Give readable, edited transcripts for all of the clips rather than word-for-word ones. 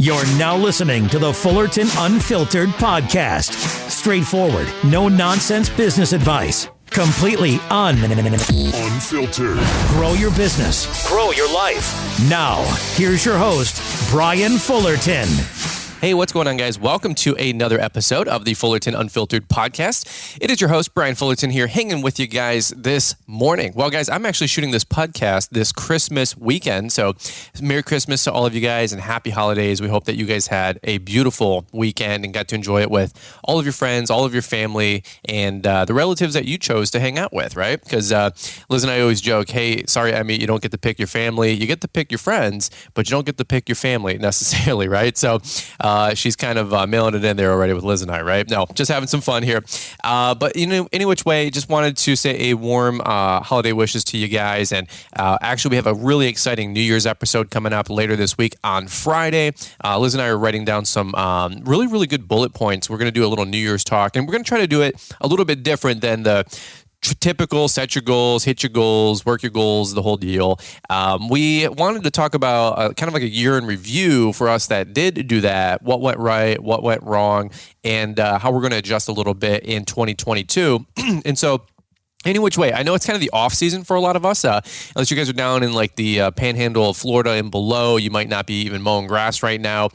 You're now listening to the Fullerton Unfiltered podcast. Straightforward, no nonsense business advice. Completely unfiltered. Grow your business. Grow your life. Now, here's your host, Brian Fullerton. Hey, what's going on, guys? Welcome to another episode of the Fullerton Unfiltered podcast. It is your host, Brian Fullerton, here hanging with you guys this morning. Well, guys, I'm actually shooting this podcast this Christmas weekend. So Merry Christmas to all of you guys and happy holidays. We hope that you guys had a beautiful weekend and got to enjoy it with all of your friends, all of your family, and the relatives that you chose to hang out with, right? Because Liz and I always joke, hey, sorry, Emmy, you don't get to pick your family. You get to pick your friends, but you don't get to pick your family necessarily, right? So she's kind of mailing it in there already with Liz and I, right? No, just having some fun here. But, you know, any which way, just wanted to say a warm holiday wishes to you guys. And actually, we have a really exciting New Year's episode coming up later this week on Friday. Liz and I are writing down some really, really good bullet points. We're going to do a little New Year's talk, and we're going to try to do it a little bit different than the typical set your goals, hit your goals, work your goals, the whole deal. We wanted to talk about kind of like a year in review for us that did do that, what went right, what went wrong, and how we're going to adjust a little bit in 2022. And so any which way, I know it's kind of the off season for a lot of us. Unless you guys are down in like the panhandle of Florida and below, you might not be even mowing grass right now.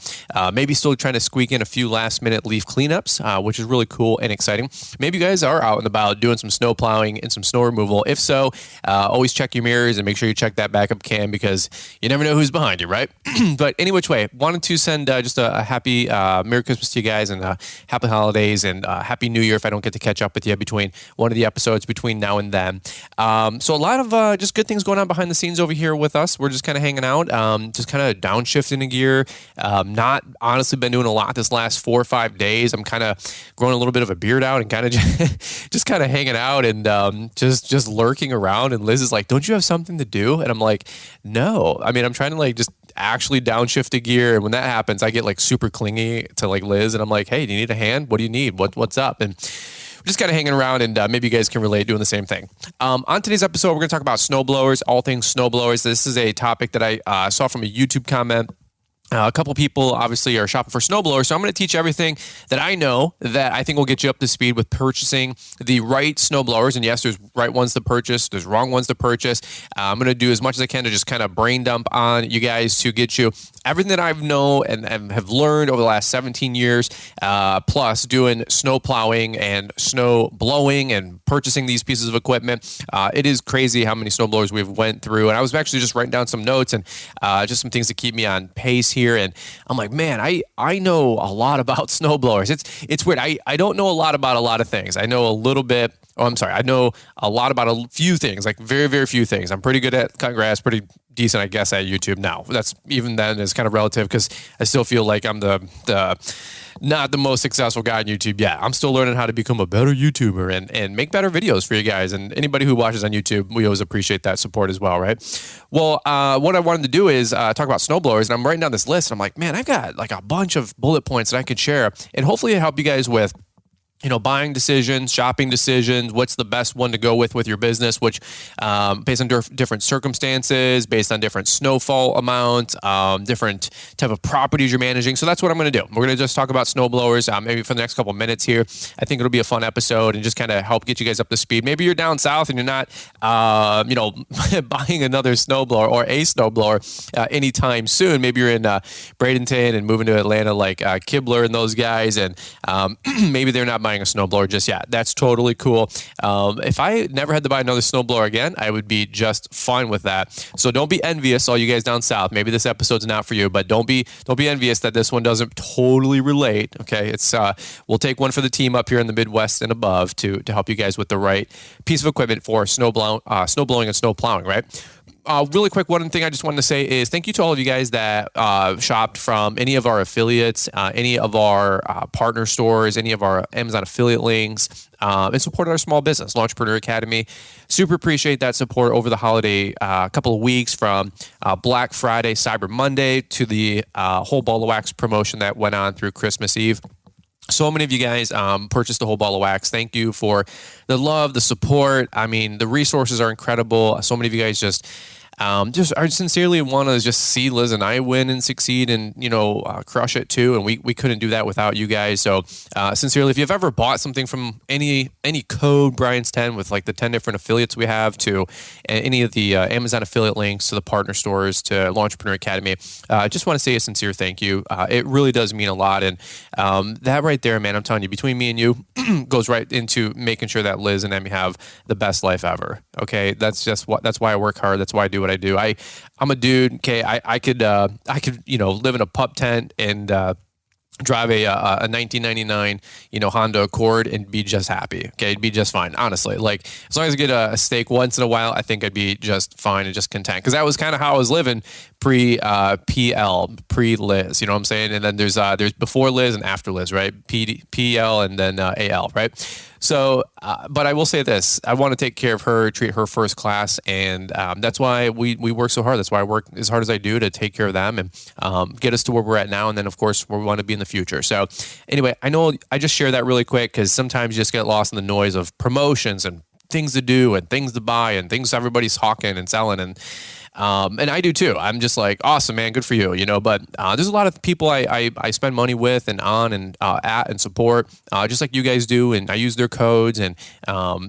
Maybe still trying to squeak in a few last minute leaf cleanups, which is really cool and exciting. Maybe you guys are out and about doing some snow plowing and some snow removal. If so, always check your mirrors and make sure you check that backup cam because you never know who's behind you, right? But any which way, wanted to send just a happy Merry Christmas to you guys and happy holidays and Happy New Year if I don't get to catch up with you between one of the episodes between now and then. So a lot of just good things going on behind the scenes over here with us. We're just kind of hanging out, just kind of downshifting a gear. Not honestly been doing a lot this last 4 or 5 days. I'm kind of growing a little bit of a beard out and kind of just kind of hanging out and just lurking around. And Liz is like, don't you have something to do? And I'm like, no. I mean, I'm trying to like just actually downshift a gear. And when that happens, I get like super clingy to like Liz and I'm like, hey, do you need a hand? What do you need? What's up? And just kind of hanging around, and maybe you guys can relate doing the same thing. On today's episode, we're going to talk about snowblowers, all things snowblowers. This is a topic that I saw from a YouTube comment. A couple people obviously are shopping for snowblowers, so I'm going to teach everything that I know that I think will get you up to speed with purchasing the right snowblowers. And yes, there's right ones to purchase, there's wrong ones to purchase. I'm going to do as much as I can to just kind of brain dump on you guys to get you everything that I know and have learned over the last 17 years, plus doing snow plowing and snow blowing and purchasing these pieces of equipment. It is crazy how many snowblowers we've went through. And I was actually just writing down some notes and just some things to keep me on pace here. And I'm like, man, I know a lot about snowblowers. It's weird. I don't know a lot about a lot of things. I know a little bit. Oh, I'm sorry. I know a lot about a few things, like very, very few things. I'm pretty good at cutting grass, pretty decent, I guess, at YouTube now. That's even then is kind of relative because I still feel like I'm the not the most successful guy on YouTube yet. I'm still learning how to become a better YouTuber and make better videos for you guys. And anybody who watches on YouTube, we always appreciate that support as well, right? Well, what I wanted to do is talk about snowblowers, and I'm writing down this list. And I'm like, man, I've got like a bunch of bullet points that I could share, and hopefully help you guys with, you know, buying decisions, shopping decisions, what's the best one to go with your business, which based on different circumstances, based on different snowfall amounts, different type of properties you're managing. So that's what I'm going to do. We're going to just talk about snowblowers maybe for the next couple of minutes here. I think it'll be a fun episode and just kind of help get you guys up to speed. Maybe you're down south and you're not, buying another snowblower or a snowblower anytime soon. Maybe you're in Bradenton and moving to Atlanta like Kibler and those guys, and maybe they're not buying a snowblower just yet. That's totally cool. If I never had to buy another snowblower again, I would be just fine with that. So don't be envious, all you guys down south. Maybe this episode's not for you, but don't be envious that this one doesn't totally relate. Okay, it's we'll take one for the team up here in the Midwest and above to help you guys with the right piece of equipment for snow blowing and snow plowing, right? Really quick, one thing I just wanted to say is thank you to all of you guys that shopped from any of our affiliates, any of our partner stores, any of our Amazon affiliate links, and supported our small business, Launchpreneur Academy. Super appreciate that support over the holiday couple of weeks, from Black Friday, Cyber Monday, to the whole ball of wax promotion that went on through Christmas Eve. So many of you guys purchased the whole ball of wax. Thank you for the love, the support. I mean, the resources are incredible. So many of you guys just I sincerely want to just see Liz and I win and succeed and, crush it too. And we couldn't do that without you guys. So sincerely, if you've ever bought something from any code Brian's 10 with like the 10 different affiliates we have to any of the Amazon affiliate links to the partner stores to Launchpreneur Academy, I just want to say a sincere thank you. It really does mean a lot. And that right there, man, I'm telling you, between me and you goes right into making sure that Liz and Emmy have the best life ever. Okay. That's why I work hard. That's why I do what I do. I'm a dude. Okay. I could live in a pup tent and, drive a 1999, Honda Accord and be just happy. Okay. It'd be just fine. Honestly, like as long as I get a steak once in a while, I think I'd be just fine and just content. Cause that was kind of how I was living pre Liz, you know what I'm saying? And then there's before Liz and after Liz, right? PL and then AL, right? So, but I will say this, I want to take care of her, treat her first class. And that's why we work so hard. That's why I work as hard as I do to take care of them and get us to where we're at now. And then of course, where we want to be in the future. So anyway, I know I just share that really quick because sometimes you just get lost in the noise of promotions and things to do and things to buy and things everybody's hawking and selling. And I do too. I'm just like, awesome, man. Good for you. But there's a lot of people I spend money with and on and at and support, just like you guys do. And I use their codes and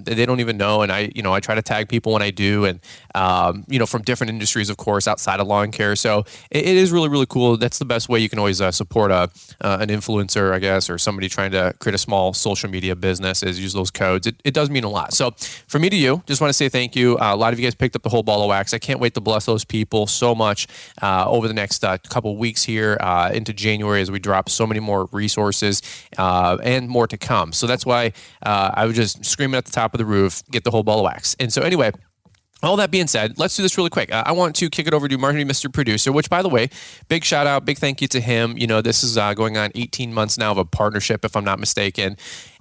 they don't even know. And I try to tag people when I do. And, from different industries, of course, outside of lawn care. So it is really, really cool. That's the best way you can always support an influencer, I guess, or somebody trying to create a small social media business is use those codes. It does mean a lot. So for me to you, just want to say thank you. A lot of you guys picked up the whole ball of wax. I can't wait to bless those people so much over the next couple of weeks here into January as we drop so many more resources and more to come. So that's why I was just screaming at the top of the roof, get the whole ball of wax. And so anyway, all that being said, let's do this really quick. I want to kick it over to Marketing Mr. Producer, which, by the way, big shout out, big thank you to him. This is going on 18 months now of a partnership, if I'm not mistaken.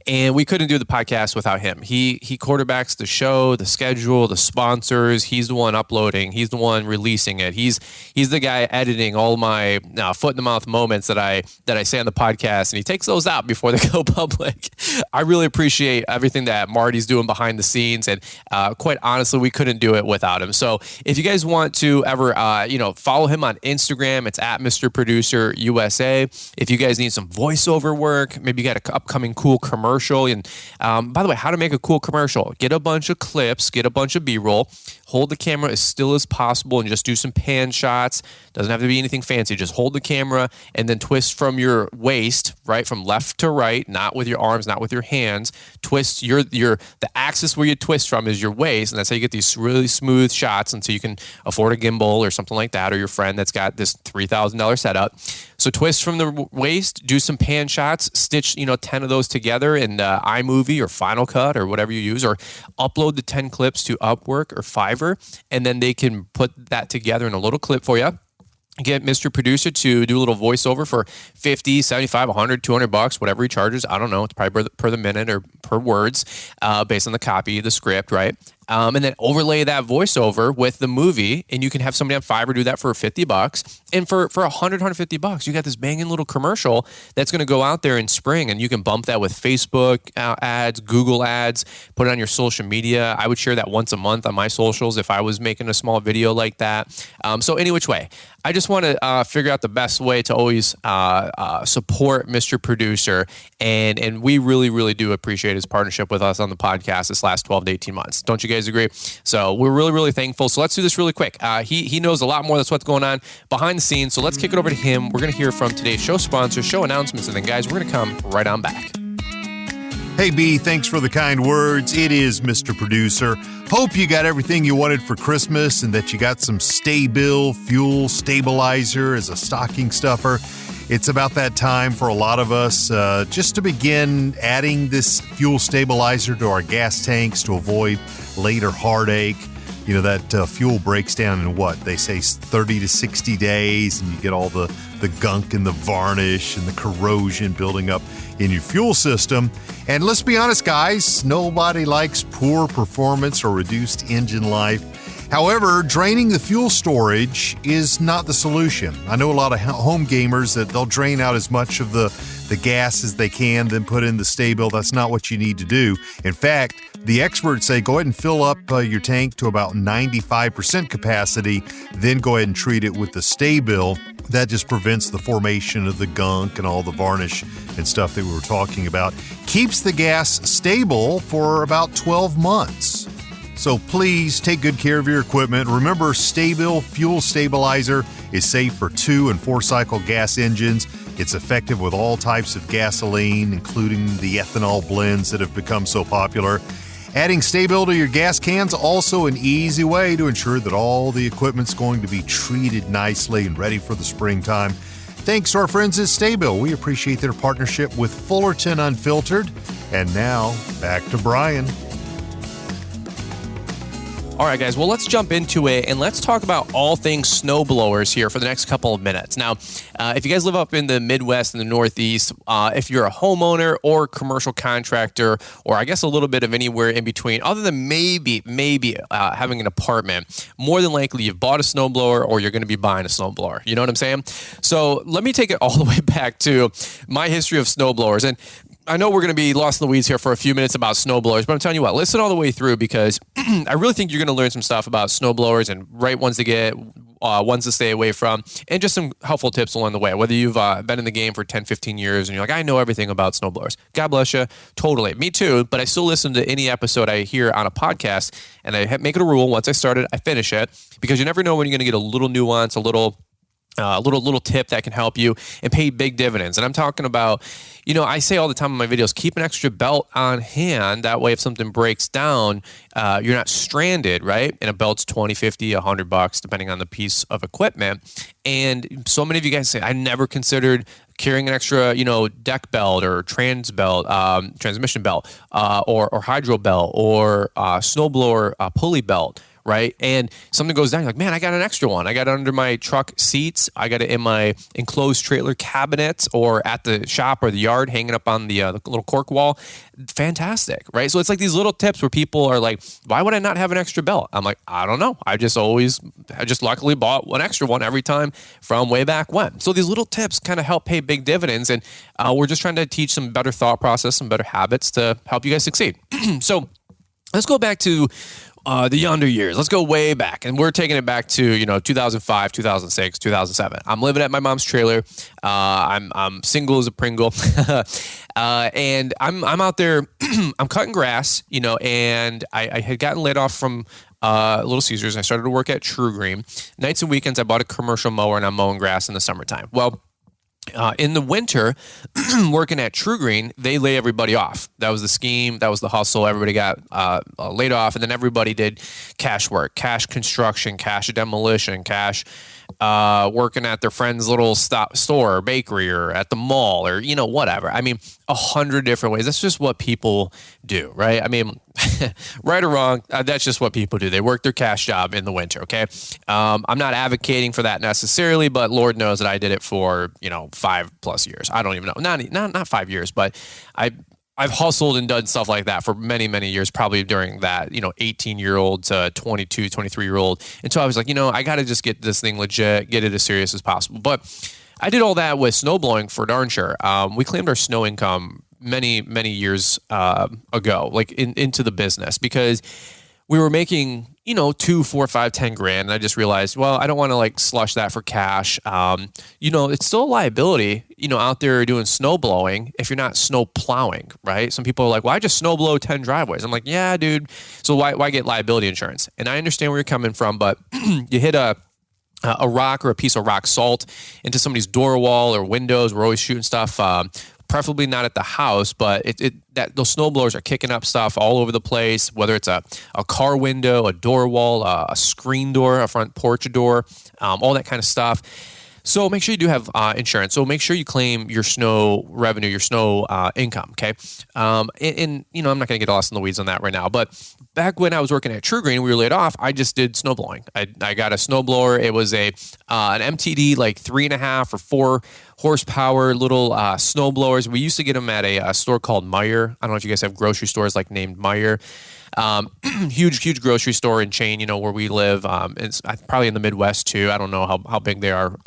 And we couldn't do the podcast without him. He quarterbacks the show, the schedule, the sponsors. He's the one uploading. He's the one releasing it. He's the guy editing all my foot in the mouth moments that I say on the podcast, and he takes those out before they go public. I really appreciate everything that Marty's doing behind the scenes, and quite honestly, we couldn't do it without him. So if you guys want to ever follow him on Instagram, it's at Mr. Producer USA. If you guys need some voiceover work, maybe you got an upcoming cool commercial. And by the way, how to make a cool commercial. Get a bunch of clips, get a bunch of B-roll, hold the camera as still as possible and just do some pan shots. Doesn't have to be anything fancy. Just hold the camera and then twist from your waist, right? From left to right, not with your arms, not with your hands. Twist the axis where you twist from is your waist. And that's how you get these really smooth shots until you can afford a gimbal or something like that, or your friend that's got this $3,000 setup. So twist from the waist, do some pan shots, stitch, 10 of those together in iMovie or Final Cut or whatever you use, or upload the 10 clips to Upwork or Fiverr, and then they can put that together in a little clip for you. Get Mr. Producer to do a little voiceover for $50, $75, $100, $200, whatever he charges. I don't know. It's probably per the minute or per words based on the copy, the script, right? And then overlay that voiceover with the movie, and you can have somebody on Fiverr do that for $50. And for $100, $150, you got this banging little commercial that's going to go out there in spring, and you can bump that with Facebook ads, Google ads, put it on your social media. I would share that once a month on my socials if I was making a small video like that. So any which way, I just want to figure out the best way to always support Mr. Producer, and we really, really do appreciate his partnership with us on the podcast this last 12 to 18 months. Don't you guys agree? So we're really, really thankful. So let's do this really quick. He knows a lot more that's what's going on behind the scenes. So let's kick it over to him. We're going to hear from today's show sponsors, show announcements, and then guys, we're going to come right on back. Hey B, thanks for the kind words. It is Mr. Producer. Hope you got everything you wanted for Christmas and that you got some Stay-Bill fuel stabilizer as a stocking stuffer. It's about that time for a lot of us just to begin adding this fuel stabilizer to our gas tanks to avoid later heartache. You know, that fuel breaks down in what? They say 30 to 60 days, and you get all the gunk and the varnish and the corrosion building up in your fuel system. And let's be honest, guys, nobody likes poor performance or reduced engine life. However, draining the fuel storage is not the solution. I know a lot of home gamers that they'll drain out as much of the gas as they can, then put in the Sta-Bil. That's not what you need to do. In fact, the experts say go ahead and fill up your tank to about 95% capacity, then go ahead and treat it with the Sta-Bil. That just prevents the formation of the gunk and all the varnish and stuff that we were talking about. Keeps the gas stable for about 12 months. So please take good care of your equipment. Remember, Sta-Bil Fuel Stabilizer is safe for 2- and 4-cycle gas engines. It's effective with all types of gasoline, including the ethanol blends that have become so popular. Adding Sta-Bil to your gas cans, also an easy way to ensure that all the equipment's going to be treated nicely and ready for the springtime. Thanks to our friends at Sta-Bil. We appreciate their partnership with Fullerton Unfiltered. And now, back to Brian. All right, guys, well, let's jump into it and let's talk about all things snowblowers here for the next couple of minutes. Now, if you guys live up in the Midwest and the Northeast, if you're a homeowner or commercial contractor, or I guess a little bit of anywhere in between, other than maybe having an apartment, more than likely you've bought a snowblower or you're going to be buying a snowblower. You know what I'm saying? So let me take it all the way back to my history of snowblowers. And I know we're going to be lost in the weeds here for a few minutes about snowblowers, but I'm telling you what, listen all the way through because I really think you're going to learn some stuff about snowblowers and right ones to get, ones to stay away from, and just some helpful tips along the way. Whether you've been in the game for 10, 15 years and you're like, I know everything about snowblowers. God bless you. Totally. Me too, but I still listen to any episode I hear on a podcast, and I make it a rule. Once I start it, I finish it, because you never know when you're going to get a little nuance, a little tip that can help you and pay big dividends. And I'm talking about, I say all the time in my videos, keep an extra belt on hand. That way, if something breaks down, you're not stranded, right? And a belt's $20, $50, $100, depending on the piece of equipment. And so many of you guys say, I never considered carrying an extra, deck belt or transmission belt, or hydro belt or snowblower pulley belt. Right. And something goes down. You're like, man, I got an extra one. I got it under my truck seats. I got it in my enclosed trailer cabinets or at the shop or the yard hanging up on the little cork wall. Fantastic. Right. So it's like these little tips where people are like, why would I not have an extra belt? I'm like, I don't know. I just luckily bought one extra one every time from way back when. So these little tips kind of help pay big dividends. And we're just trying to teach some better thought process, some better habits to help you guys succeed. So let's go back to the yonder years. Let's go way back. And we're taking it back to, 2005, 2006, 2007. I'm living at my mom's trailer. I'm single as a Pringle. And I'm out there, I'm cutting grass, and I had gotten laid off from Little Caesars. I started to work at True Green. Nights and weekends, I bought a commercial mower and I'm mowing grass in the summertime. Well, in the winter, working at True Green, they lay everybody off. That was the scheme. That was the hustle. Everybody got laid off, and then everybody did cash work, cash construction, cash demolition, cash working at their friend's little store or bakery or at the mall or, whatever. I mean, 100 different ways. That's just what people do, right? I mean, right or wrong, that's just what people do. They work their cash job in the winter, okay? I'm not advocating for that necessarily, but Lord knows that I did it for, 5+ years. I don't even know. Not 5 years, but I've hustled and done stuff like that for many, many years, probably during that, 18-year-old to 22, 23-year-old, until I was like, I got to just get this thing legit, get it as serious as possible. But I did all that with snowblowing for darn sure. We claimed our snow income many, many years ago, like into the business, because we were making, 2, 4, 5, 10 grand. And I just realized, well, I don't want to slush that for cash. It's still a liability, out there doing snow blowing if you're not snow plowing, right? Some people are like, well, I just snow blow 10 driveways. I'm like, yeah, dude. So why get liability insurance? And I understand where you're coming from, but you hit a rock or a piece of rock salt into somebody's door wall or windows. We're always shooting stuff, preferably not at the house, but those snowblowers are kicking up stuff all over the place, whether it's a car window, a door wall, a screen door, a front porch door, all that kind of stuff. So make sure you do have insurance. So make sure you claim your snow revenue, your snow income, okay? And I'm not going to get lost in the weeds on that right now, but back when I was working at True Green, we were laid off, I just did snow blowing. I got a snowblower. It was an MTD, 3.5 or 4 horsepower little snow blowers. We used to get them at a store called Meijer. I don't know if you guys have grocery stores like named Meijer. Huge grocery store and chain, where we live. It's probably in the Midwest too. I don't know how big they are.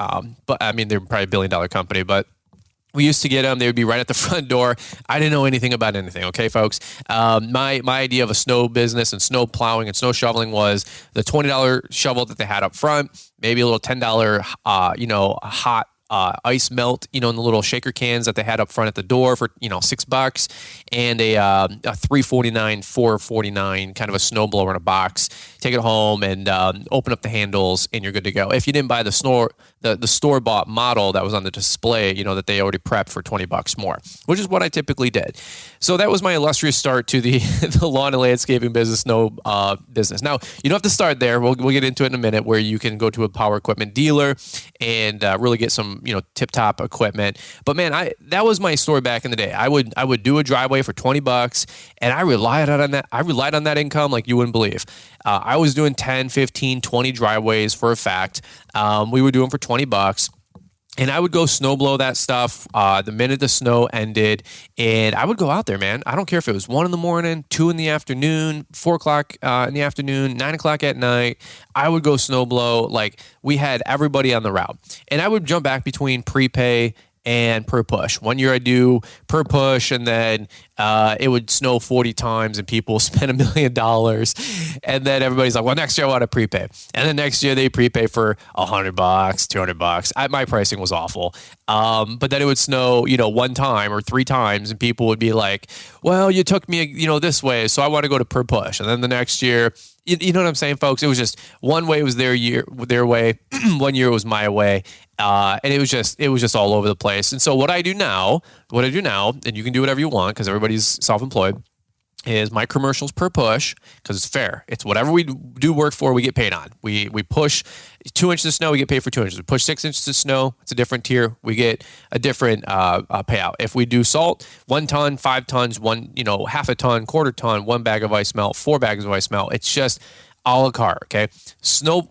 But I mean, they're probably a $1 billion company, but we used to get them. They would be right at the front door. I didn't know anything about anything. Okay, folks. My idea of a snow business and snow plowing and snow shoveling was the $20 shovel that they had up front, maybe a little $10, hot ice melt, in the little shaker cans that they had up front at the door for, $6, and a $3.49, $4.49 kind of a snow blower in a box. Take it home and open up the handles, and you're good to go. If you didn't buy the store-bought model that was on the display, that they already prepped for $20 more, which is what I typically did. So that was my illustrious start to the lawn and landscaping business, snow business. Now, you don't have to start there. We'll get into it in a minute, where you can go to a power equipment dealer and really get some tip-top equipment. But man, that was my story back in the day. I would do a driveway for $20, and I relied on that. I relied on that income like you wouldn't believe. I was doing 10, 15, 20 driveways for a fact. We were doing for $20. And I would go snow blow that stuff the minute the snow ended. And I would go out there, man. I don't care if it was 1 a.m, 2 p.m, 4 o'clock in the afternoon, 9 o'clock at night. I would go snow blow. Like, we had everybody on the route. And I would jump back between prepay and per push. 1 year I do per push, and then it would snow 40 times and people spend $1 million. And then everybody's like, well, next year I want to prepay. And then next year they prepay for $100, $200. My pricing was awful. But then it would snow, 1 time or 3 times, and people would be like, well, you took me, this way, so I want to go to per push. And then the next year, you know what I'm saying, folks? It was just one way it was their way, 1 year it was my way. And it was just all over the place. And so what I do now, and you can do whatever you want because everybody's self-employed, is my commercials per push, because it's fair. It's whatever we do work for, we get paid on. We push 2 inches of snow, we get paid for 2 inches. We push 6 inches of snow, it's a different tier. We get a different payout. If we do salt, 1 ton, 5 tons, half a ton, quarter ton, 1 bag of ice melt, 4 bags of ice melt. It's just a la carte, okay? Snow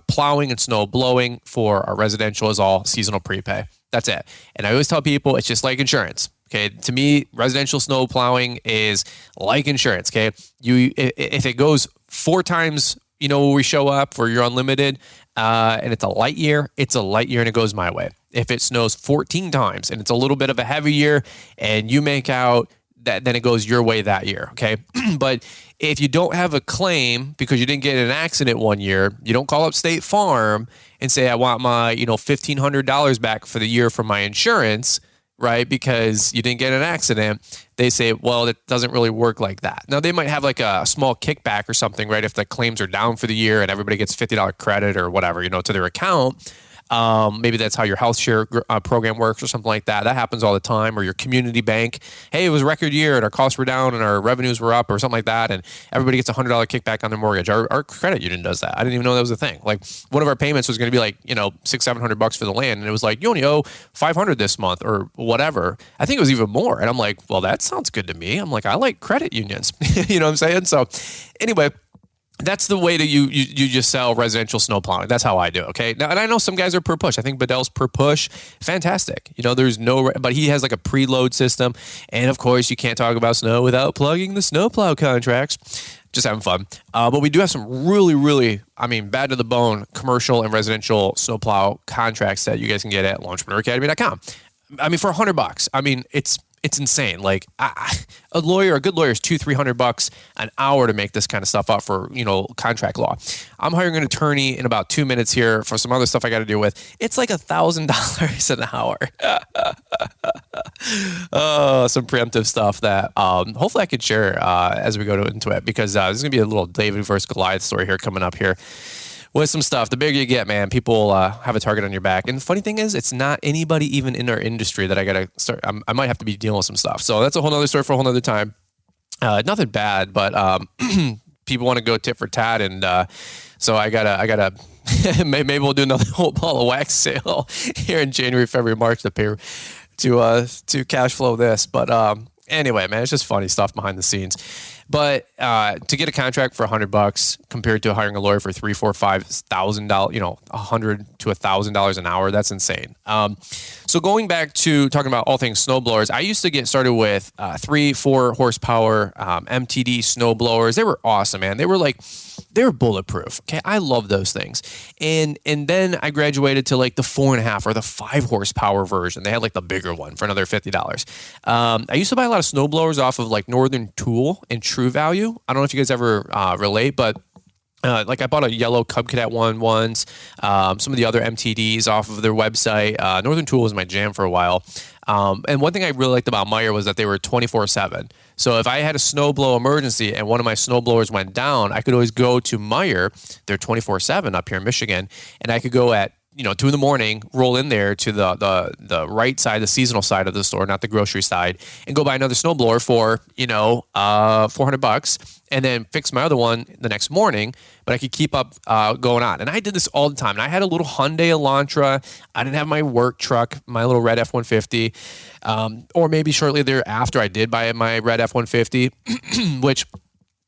plowing and snow blowing for our residential is all seasonal prepay. That's it. And I always tell people it's just like insurance. Okay, to me, residential snow plowing is like insurance. Okay, if it goes 4 times, we show up for your unlimited, and it's a light year, and it goes my way. If it snows 14 times and it's a little bit of a heavy year, and you make out that, then it goes your way that year. Okay, but if you don't have a claim because you didn't get in an accident 1 year, you don't call up State Farm and say, I want my $1,500 back for the year from my insurance. Right? Because you didn't get in an accident, they say, well, it doesn't really work like that. Now, they might have like a small kickback or something, right? If the claims are down for the year and everybody gets $50 credit or whatever, to their account. Maybe that's how your health share program works or something like that. That happens all the time. Or your community bank. Hey, it was a record year and our costs were down and our revenues were up or something like that. And everybody gets a $100 kickback on their mortgage. Our credit union does that. I didn't even know that was a thing. Like, one of our payments was going to be like, $600-700 for the land. And it was like, you only owe $500 this month or whatever. I think it was even more. And I'm like, well, that sounds good to me. I'm like, I like credit unions. You know what I'm saying? So anyway, that's the way that you just sell residential snow plowing. That's how I do it, okay? Now, and I know some guys are per push. I think Bedell's per push. Fantastic. There's but he has like a preload system. And of course, you can't talk about snow without plugging the snowplow contracts. Just having fun. But we do have some really, really, bad to the bone commercial and residential snowplow contracts that you guys can get at launchpreneuracademy.com. For $100. It's insane. Like, a good lawyer is $200-300 an hour to make this kind of stuff up for, contract law. I'm hiring an attorney in about 2 minutes here for some other stuff I got to deal with. It's like $1,000 an hour. Some preemptive stuff that hopefully I could share as we go into it, because there's going to be a little David versus Goliath story here coming up here. With some stuff, the bigger you get, man, people have a target on your back. And the funny thing is, it's not anybody even in our industry that I got to start. I might have to be dealing with some stuff. So that's a whole nother story for a whole nother time. Nothing bad, but people want to go tit for tat. And so I gotta maybe we'll do another whole ball of wax sale here in January, February, March to cash flow this. But anyway, man, it's just funny stuff behind the scenes. But to get a contract for $100 compared to hiring a lawyer for $3,000, $4,000, $5,000, $100 to $1,000 an hour, that's insane. So going back to talking about all things snowblowers, I used to get started with 3-4 horsepower MTD snowblowers. They were awesome, man. They were bulletproof. Okay, I love those things. And then I graduated to like the 4.5 or the 5 horsepower version. They had like the bigger one for another $50. I used to buy a lot of snowblowers off of like Northern Tool and True Value. I don't know if you guys ever relate, but like I bought a yellow Cub Cadet one once, some of the other MTDs off of their website. Northern Tool was my jam for a while. And one thing I really liked about Meyer was that they were 24/7. So if I had a snowblow emergency and one of my snowblowers went down, I could always go to Meyer. They're 24/7 up here in Michigan, and I could go at 2 a.m, roll in there to the right side, the seasonal side of the store, not the grocery side, and go buy another snowblower for $400, and then fix my other one the next morning. But I could keep up going on, and I did this all the time. And I had a little Hyundai Elantra. I didn't have my work truck, my little red F-150, or maybe shortly thereafter I did buy my red F-150, which,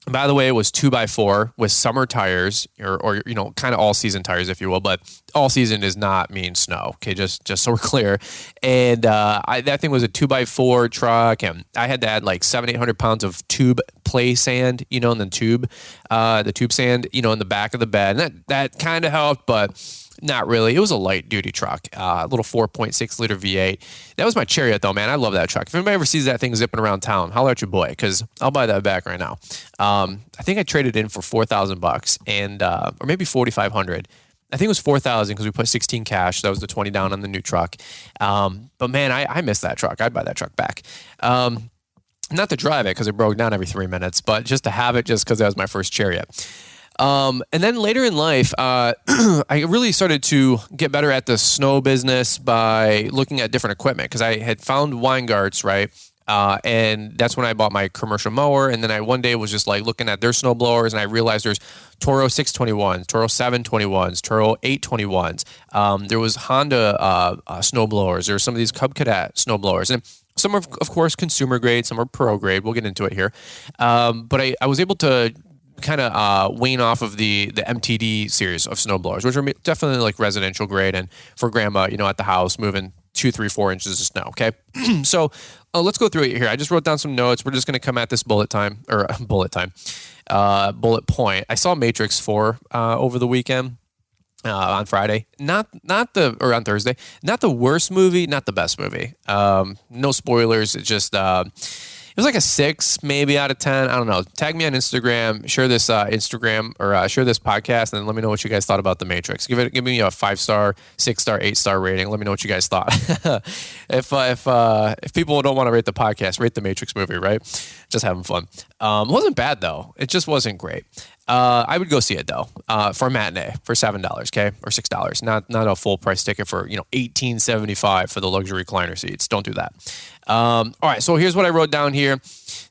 by the way, it was 2x4 with summer tires, or kind of all season tires, if you will. But all season does not mean snow. Okay, just so we're clear. And that thing was a 2x4 truck, and I had to add like 700-800 pounds of tube play sand, and then the tube sand, in the back of the bed. And that kind of helped, but not really. It was a light duty truck, a little 4.6 liter V8. That was my Chariot though, man. I love that truck. If anybody ever sees that thing zipping around town, holler at your boy, because I'll buy that back right now. I think I traded in for $4,000 and or maybe $4,500. I think it was $4,000 because we put 16 cash. That was the 20 down on the new truck. But man, I miss that truck. I'd buy that truck back. Not to drive it because it broke down every 3 minutes, but just to have it just because that was my first Chariot. And then later in life, I really started to get better at the snow business by looking at different equipment because I had found Weingarts, right? And that's when I bought my commercial mower. And then I one day was just like looking at their snow blowers, and I realized there's Toro 621s, Toro 721s, Toro 821s. There was Honda snow blowers. There were some of these Cub Cadet snow blowers. And some are, of course, consumer grade. Some are pro grade. We'll get into it here. But I was able to kind of wane off of the MTD series of snowblowers, which are definitely like residential grade and for grandma, at the house moving 2, 3, 4 inches of snow. Okay. So let's go through it here. I just wrote down some notes. We're just going to come at this bullet point. I saw Matrix 4 over the weekend. On Friday, or on Thursday, not the worst movie, not the best movie. No spoilers. It just, it was like a 6 maybe out of 10. I don't know. Tag me on Instagram, share this Instagram or share this podcast, and then let me know what you guys thought about The Matrix. Give me a 5-star, 6-star, 8-star rating. Let me know what you guys thought. If people don't want to rate the podcast, rate The Matrix movie, right? Just having fun. It wasn't bad though. It just wasn't great. I would go see it though, for a matinee for $7, okay, or $6. Not a full price ticket for $18.75 for the luxury recliner seats. Don't do that. All right, so here's what I wrote down here.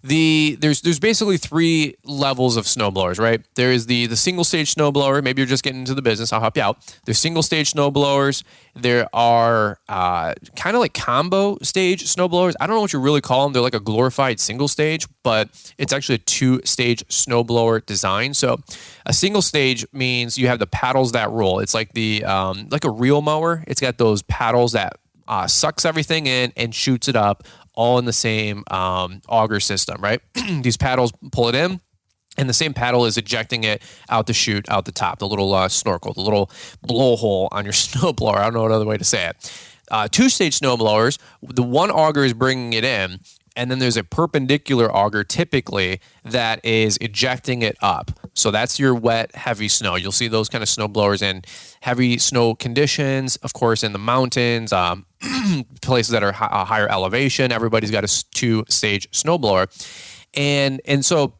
There's basically 3 levels of snowblowers, right? There is the single stage snowblower. Maybe you're just getting into the business. I'll help you out. There's single stage snowblowers. There are kind of like combo stage snowblowers. I don't know what you really call them. They're like a glorified single stage, but it's actually a 2-stage snowblower design. So a single stage means you have the paddles that roll. It's like like a reel mower. It's got those paddles that sucks everything in and shoots it up all in the same auger system, right? These paddles pull it in, and the same paddle is ejecting it out the chute, out the top, the little snorkel, the little blowhole on your snowblower. I don't know what other way to say it. 2-stage snowblowers, the one auger is bringing it in, and then there's a perpendicular auger typically that is ejecting it up. So that's your wet, heavy snow. You'll see those kind of snowblowers in heavy snow conditions, of course, in the mountains, places that are higher elevation. Everybody's got a 2-stage snowblower. And so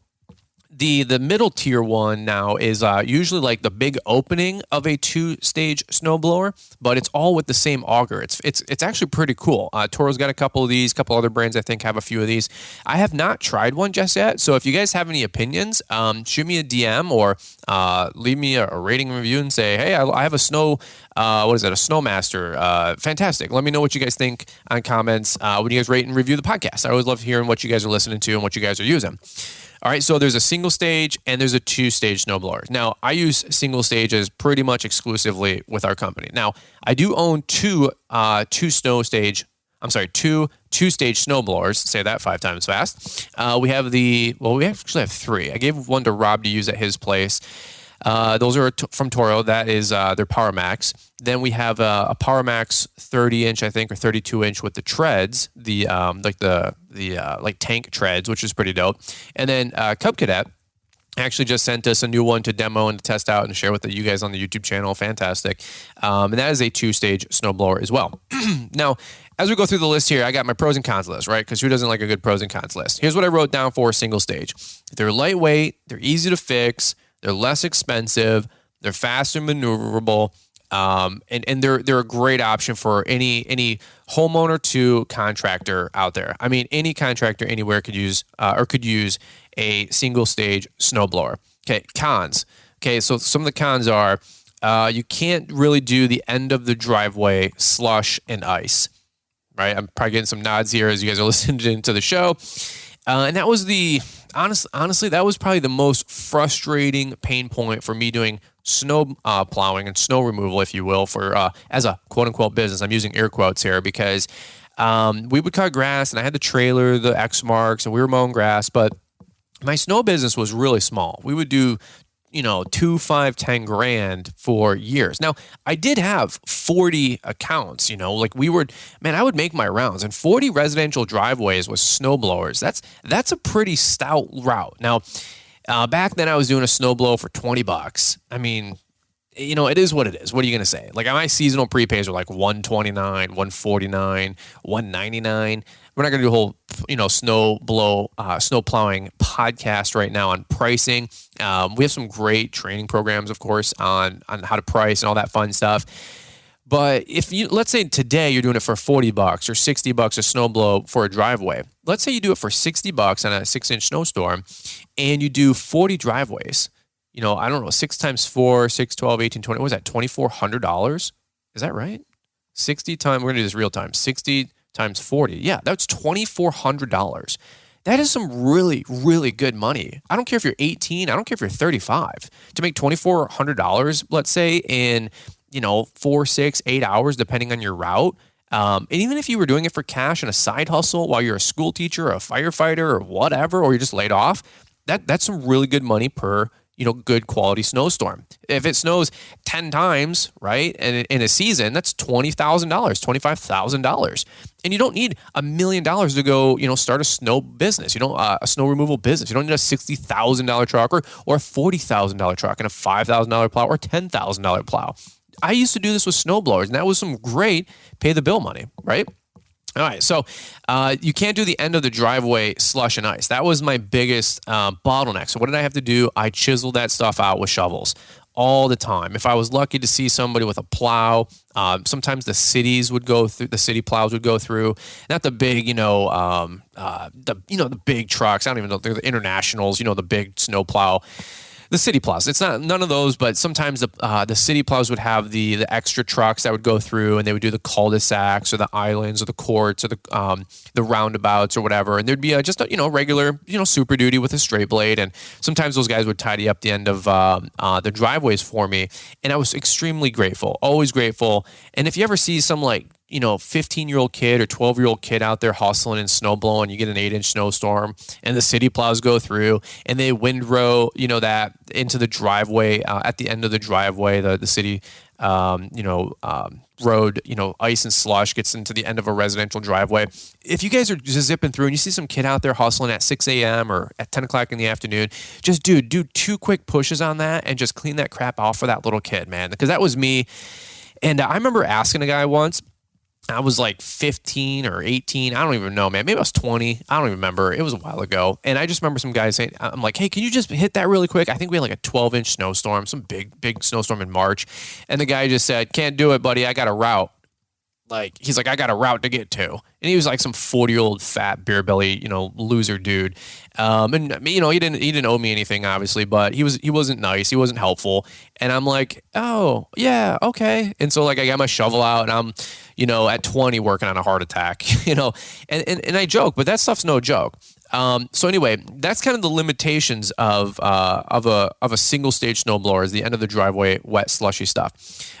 the middle tier one now is usually like the big opening of a 2-stage snowblower, but it's all with the same auger. It's actually pretty cool. Toro's got a couple of these. A couple other brands I think have a few of these. I have not tried one just yet, so if you guys have any opinions, shoot me a DM or leave me a rating and review and say, hey, I have a snow. A Snowmaster. Fantastic. Let me know what you guys think on comments when you guys rate and review the podcast. I always love hearing what you guys are listening to and what you guys are using. All right, so there's a single stage and there's a two-stage snowblower. Now, I use single stages pretty much exclusively with our company. Now, I do own two two-stage snowblowers. Say that 5 times fast. We actually have 3. I gave one to Rob to use at his place. Those are from Toro. That is their Power Max. Then we have a Power Max 30-inch, I think, or 32-inch with the treads, like tank treads, which is pretty dope. And then Cub Cadet actually just sent us a new one to demo and to test out and share with you guys on the YouTube channel. Fantastic. And that is a 2-stage snowblower as well. Now, as we go through the list here, I got my pros and cons list, right? Because who doesn't like a good pros and cons list? Here's what I wrote down for a single stage. They're lightweight, they're easy to fix, they're less expensive, they're fast and maneuverable, and they're a great option for any homeowner to contractor out there. I mean, any contractor anywhere could use a single stage snowblower. Okay, cons. Okay, so some of the cons are you can't really do the end of the driveway slush and ice. Right, I'm probably getting some nods here as you guys are listening to the show, and that was honestly, that was probably the most frustrating pain point for me doing snow plowing and snow removal, if you will, for as a quote-unquote business. I'm using air quotes here because we would cut grass, and I had the trailer, the X marks, and we were mowing grass, but my snow business was really small. We would do, $2, $5, $10,000 for years. Now, I did have 40 accounts, I would make my rounds, and 40 residential driveways with snow blowers. That's a pretty stout route. Now, back then I was doing a snow blow for $20. I mean, it is what it is. What are you going to say? Like, my seasonal prepays were like $129, $149, $199. We're not going to do a whole, snow plowing podcast right now on pricing. We have some great training programs, of course, on how to price and all that fun stuff. But if let's say today you're doing it for $40 or $60 a snow blow for a driveway. Let's say you do it for $60 on a 6-inch snowstorm, and you do 40 driveways. I don't know, 6 times 4, 6, 12, 18, 20. What was that? $2,400? Is that right? 60 times. We're gonna do this real time. 60 times 40. Yeah, that's $2,400. That is some really, really good money. I don't care if you're 18. I don't care if you're 35. To make $2,400, let's say, in 4, 6, 8 hours, depending on your route. And even if you were doing it for cash and a side hustle while you're a school teacher or a firefighter or whatever, or you're just laid off, that's some really good money per good quality snowstorm. If it snows 10 times, right, and in a season, that's $20,000, $25,000. And you don't need $1 million to go, start a snow business. A snow removal business. You don't need a $60,000 truck or a $40,000 truck and a $5,000 plow or a $10,000 plow. I used to do this with snow blowers, and that was some great pay the bill money, right? All right, so you can't do the end of the driveway slush and ice. That was my biggest bottleneck. So what did I have to do? I chiseled that stuff out with shovels all the time. If I was lucky to see somebody with a plow, sometimes the cities would go through. The city plows would go through. Not the big, the big trucks. I don't even know. They're the internationals. The big snow plow. The city plows. It's not none of those, but sometimes the city plows would have the extra trucks that would go through, and they would do the cul-de-sacs or the islands or the courts or the roundabouts or whatever. And there'd be just a regular Super Duty with a straight blade, and sometimes those guys would tidy up the end of the driveways for me, and I was extremely grateful, always grateful. And if you ever see some 15-year-old kid or 12-year-old kid out there hustling and snow blowing, you get an 8-inch snowstorm and the city plows go through and they windrow, that into the driveway, at the end of the driveway, the city, road, ice and slush gets into the end of a residential driveway. If you guys are just zipping through and you see some kid out there hustling at 6 a.m. or at 10 o'clock in the afternoon, just do 2 quick pushes on that and just clean that crap off for that little kid, man. Because that was me. And I remember asking a guy once, I was like 15 or 18. I don't even know, man. Maybe I was 20. I don't even remember. It was a while ago. And I just remember some guys saying, I'm like, hey, can you just hit that really quick? I think we had like a 12-inch snowstorm, some big snowstorm in March. And the guy just said, can't do it, buddy. I got a route. He's like, I got a route to get to. And he was like some 40-year-old fat beer belly, loser dude. And he didn't owe me anything, obviously, but he wasn't nice. He wasn't helpful. And I'm like, oh yeah, okay. And so I got my shovel out and I'm, at 20 working on a heart attack, and I joke, but that stuff's no joke. So anyway, that's kind of the limitations of a single stage snowblower is the end of the driveway, wet, slushy stuff.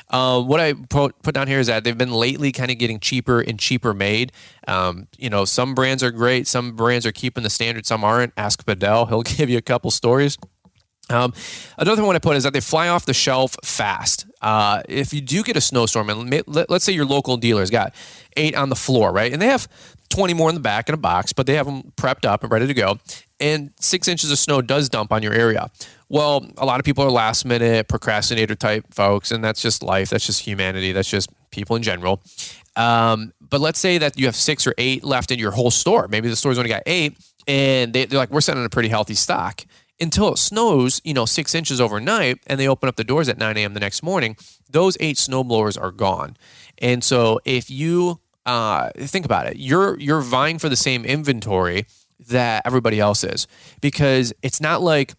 What I put down here is that they've been lately kind of getting cheaper and cheaper made. Some brands are great. Some brands are keeping the standard. Some aren't. Ask Bedell. He'll give you a couple stories. Another one I put is that they fly off the shelf fast. If you do get a snowstorm, and let's say your local dealer's got 8 on the floor, right? And they have 20 more in the back in a box, but they have them prepped up and ready to go. And 6 inches of snow does dump on your area. Well, a lot of people are last minute procrastinator type folks, and that's just life. That's just humanity. That's just people in general. But let's say that you have 6 or 8 left in your whole store. Maybe the store's only got 8, and they're like, we're sending a pretty healthy stock. Until it snows, 6 inches overnight, and they open up the doors at 9 a.m. the next morning, those 8 snowblowers are gone. And so if you think about it, you're vying for the same inventory that everybody else is, because it's not like,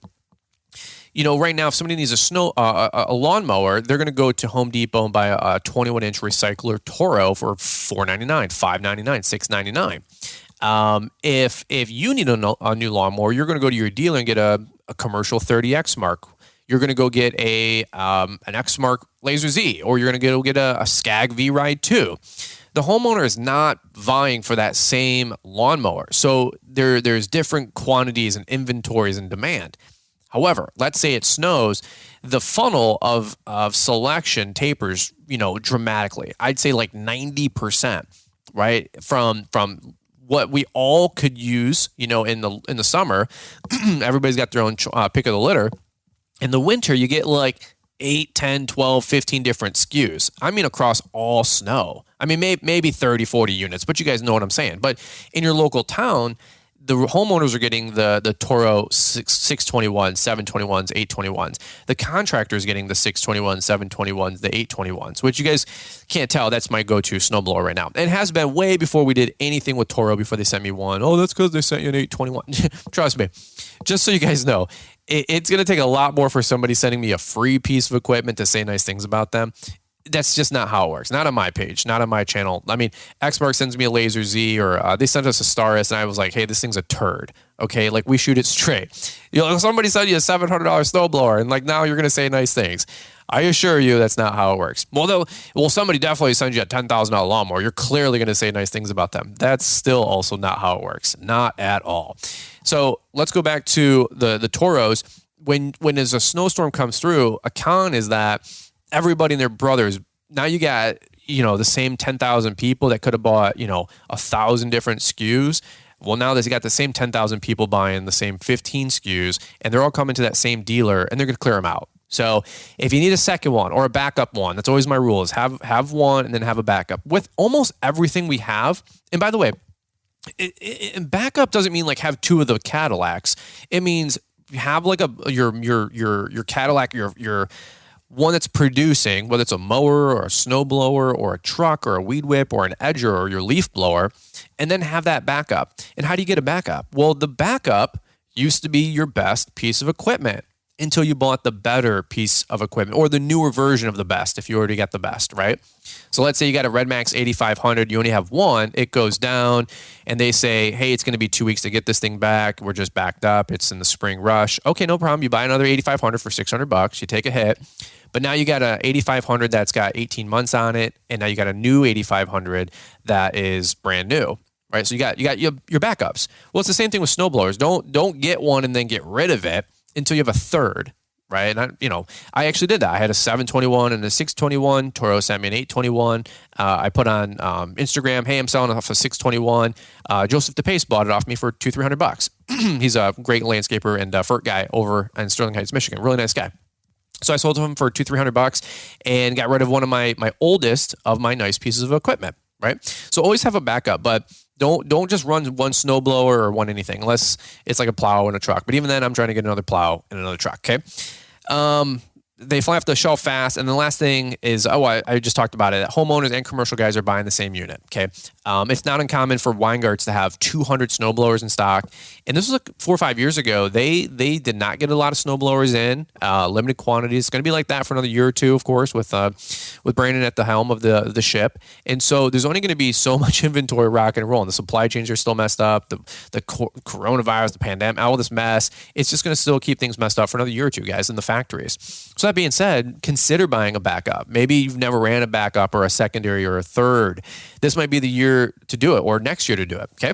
right now, if somebody needs a lawnmower, they're going to go to Home Depot and buy a 21-inch recycler Toro for $4.99, $5.99, $6.99. If you need a new lawnmower, you're going to go to your dealer and get a commercial 30X Mark. You're going to go get an X Mark Laser Z, or you're going to go get a Skag V-Ride 2. The homeowner is not vying for that same lawnmower. So there's different quantities and inventories and demand. However, let's say it snows, the funnel of selection tapers, dramatically. I'd say like 90%, right? From what we all could use, in the summer. Everybody's got their own pick of the litter. In the winter, you get like 8, 10, 12, 15 different SKUs. I mean, across all snow. I mean, maybe 30, 40 units, but you guys know what I'm saying. But in your local town, the homeowners are getting the Toro 621s, 721s, 821s. The contractor is getting the 621s, 721s, the 821s, which you guys can't tell. That's my go-to snowblower right now. It has been way before we did anything with Toro, before they sent me one. Oh, that's because they sent you an 821. Trust me. Just so you guys know, it's going to take a lot more for somebody sending me a free piece of equipment to say nice things about them. That's just not how it works. Not on my page, not on my channel. I mean, Xmark sends me a Laser Z, or they sent us a Star S, and I was like, hey, this thing's a turd. Okay, like, we shoot it straight. Somebody sent you a $700 snowblower, and like, now you're going to say nice things. I assure you that's not how it works. Well, somebody definitely sends you a $10,000 lawnmower. You're clearly going to say nice things about them. That's still also not how it works. Not at all. So let's go back to the Toros. When as a snowstorm comes through, a con is that everybody and their brothers, now you got, the same 10,000 people that could have bought, 1,000 different SKUs. Well, now they got the same 10,000 people buying the same 15 SKUs, and they're all coming to that same dealer, and they're going to clear them out. So if you need a second one or a backup one, that's always my rule, is have one and then have a backup. With almost everything we have, and by the way, backup doesn't mean like have 2 of the Cadillacs. It means have like your Cadillac, your one that's producing, whether it's a mower or a snow blower or a truck or a weed whip or an edger or your leaf blower, and then have that backup. And how do you get a backup? Well, the backup used to be your best piece of equipment until you bought the better piece of equipment, or the newer version of the best if you already got the best, right? So let's say you got a Redmax 8500, you only have one, it goes down, and they say, hey, it's going to be 2 weeks to get this thing back. We're just backed up. It's in the spring rush. Okay, no problem. You buy another 8500 for $600. You take a hit. But now you got a 8500 that's got 18 months on it, and now you got a new 8500 that is brand new, right? So you got your backups. Well, it's the same thing with snowblowers. Don't get one and then get rid of it until you have a third, right? And I actually did that. I had a 721 and a 621. Toro sent me an 821. I put on Instagram, hey, I'm selling off a 621. Joseph DePace bought it off me for $200-300. He's a great landscaper and FERT guy over in Sterling Heights, Michigan. Really nice guy. So I sold to him for $200-300 and got rid of one of my oldest of my nice pieces of equipment, right? So always have a backup, but don't just run one snowblower or one anything unless it's like a plow and a truck. But even then, I'm trying to get another plow and another truck, okay? they fly off the shelf fast. And the last thing is, I just talked about it. Homeowners and commercial guys are buying the same unit. Okay. It's not uncommon for Weingarts to have 200 snowblowers in stock. And this was like 4 or 5 years ago. They did not get a lot of snowblowers in, limited quantities. It's going to be like that for another year or two, of course, with Brandon at the helm of the ship. And so there's only going to be so much inventory rocking and rolling. The supply chains are still messed up. The coronavirus, the pandemic, all this mess. It's just going to still keep things messed up for another year or two, guys, in the factories. So that being said, consider buying a backup. Maybe you've never ran a backup or a secondary or a third. This might be the year to do it, or next year to do it, okay?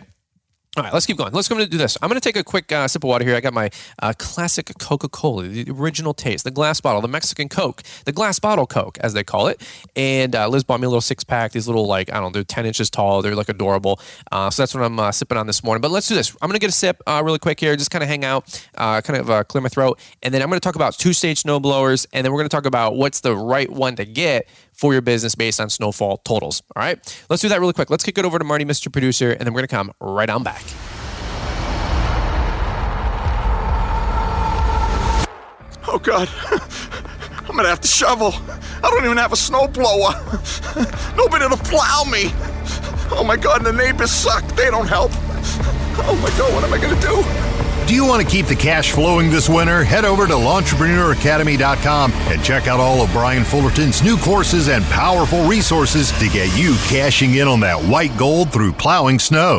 All right, let's keep going. Let's go to do this. I'm going to take a quick sip of water here. I got my classic Coca-Cola, the original taste, the glass bottle, the Mexican Coke, the glass bottle Coke, as they call it. And Liz bought me a little 6-pack, these little, they're 10 inches tall. They're adorable. So that's what I'm sipping on this morning. But let's do this. I'm going to get a sip really quick here, just kind of hang out, clear my throat. And then I'm going to talk about 2-stage snow blowers. And then we're going to talk about what's the right one to get for your business based on snowfall totals. All right, let's do that really quick. Let's kick it over to Marty, Mr. Producer, and then we're going to come right on back. Oh, God. I'm going to have to shovel. I don't even have a snowblower. Nobody to plow me. Oh, my God, and the neighbors suck. They don't help. Oh, my God, what am I going to do? Do you want to keep the cash flowing this winter? Head over to L'EntrepreneurAcademy.com and check out all of Brian Fullerton's new courses and powerful resources to get you cashing in on that white gold through plowing snow.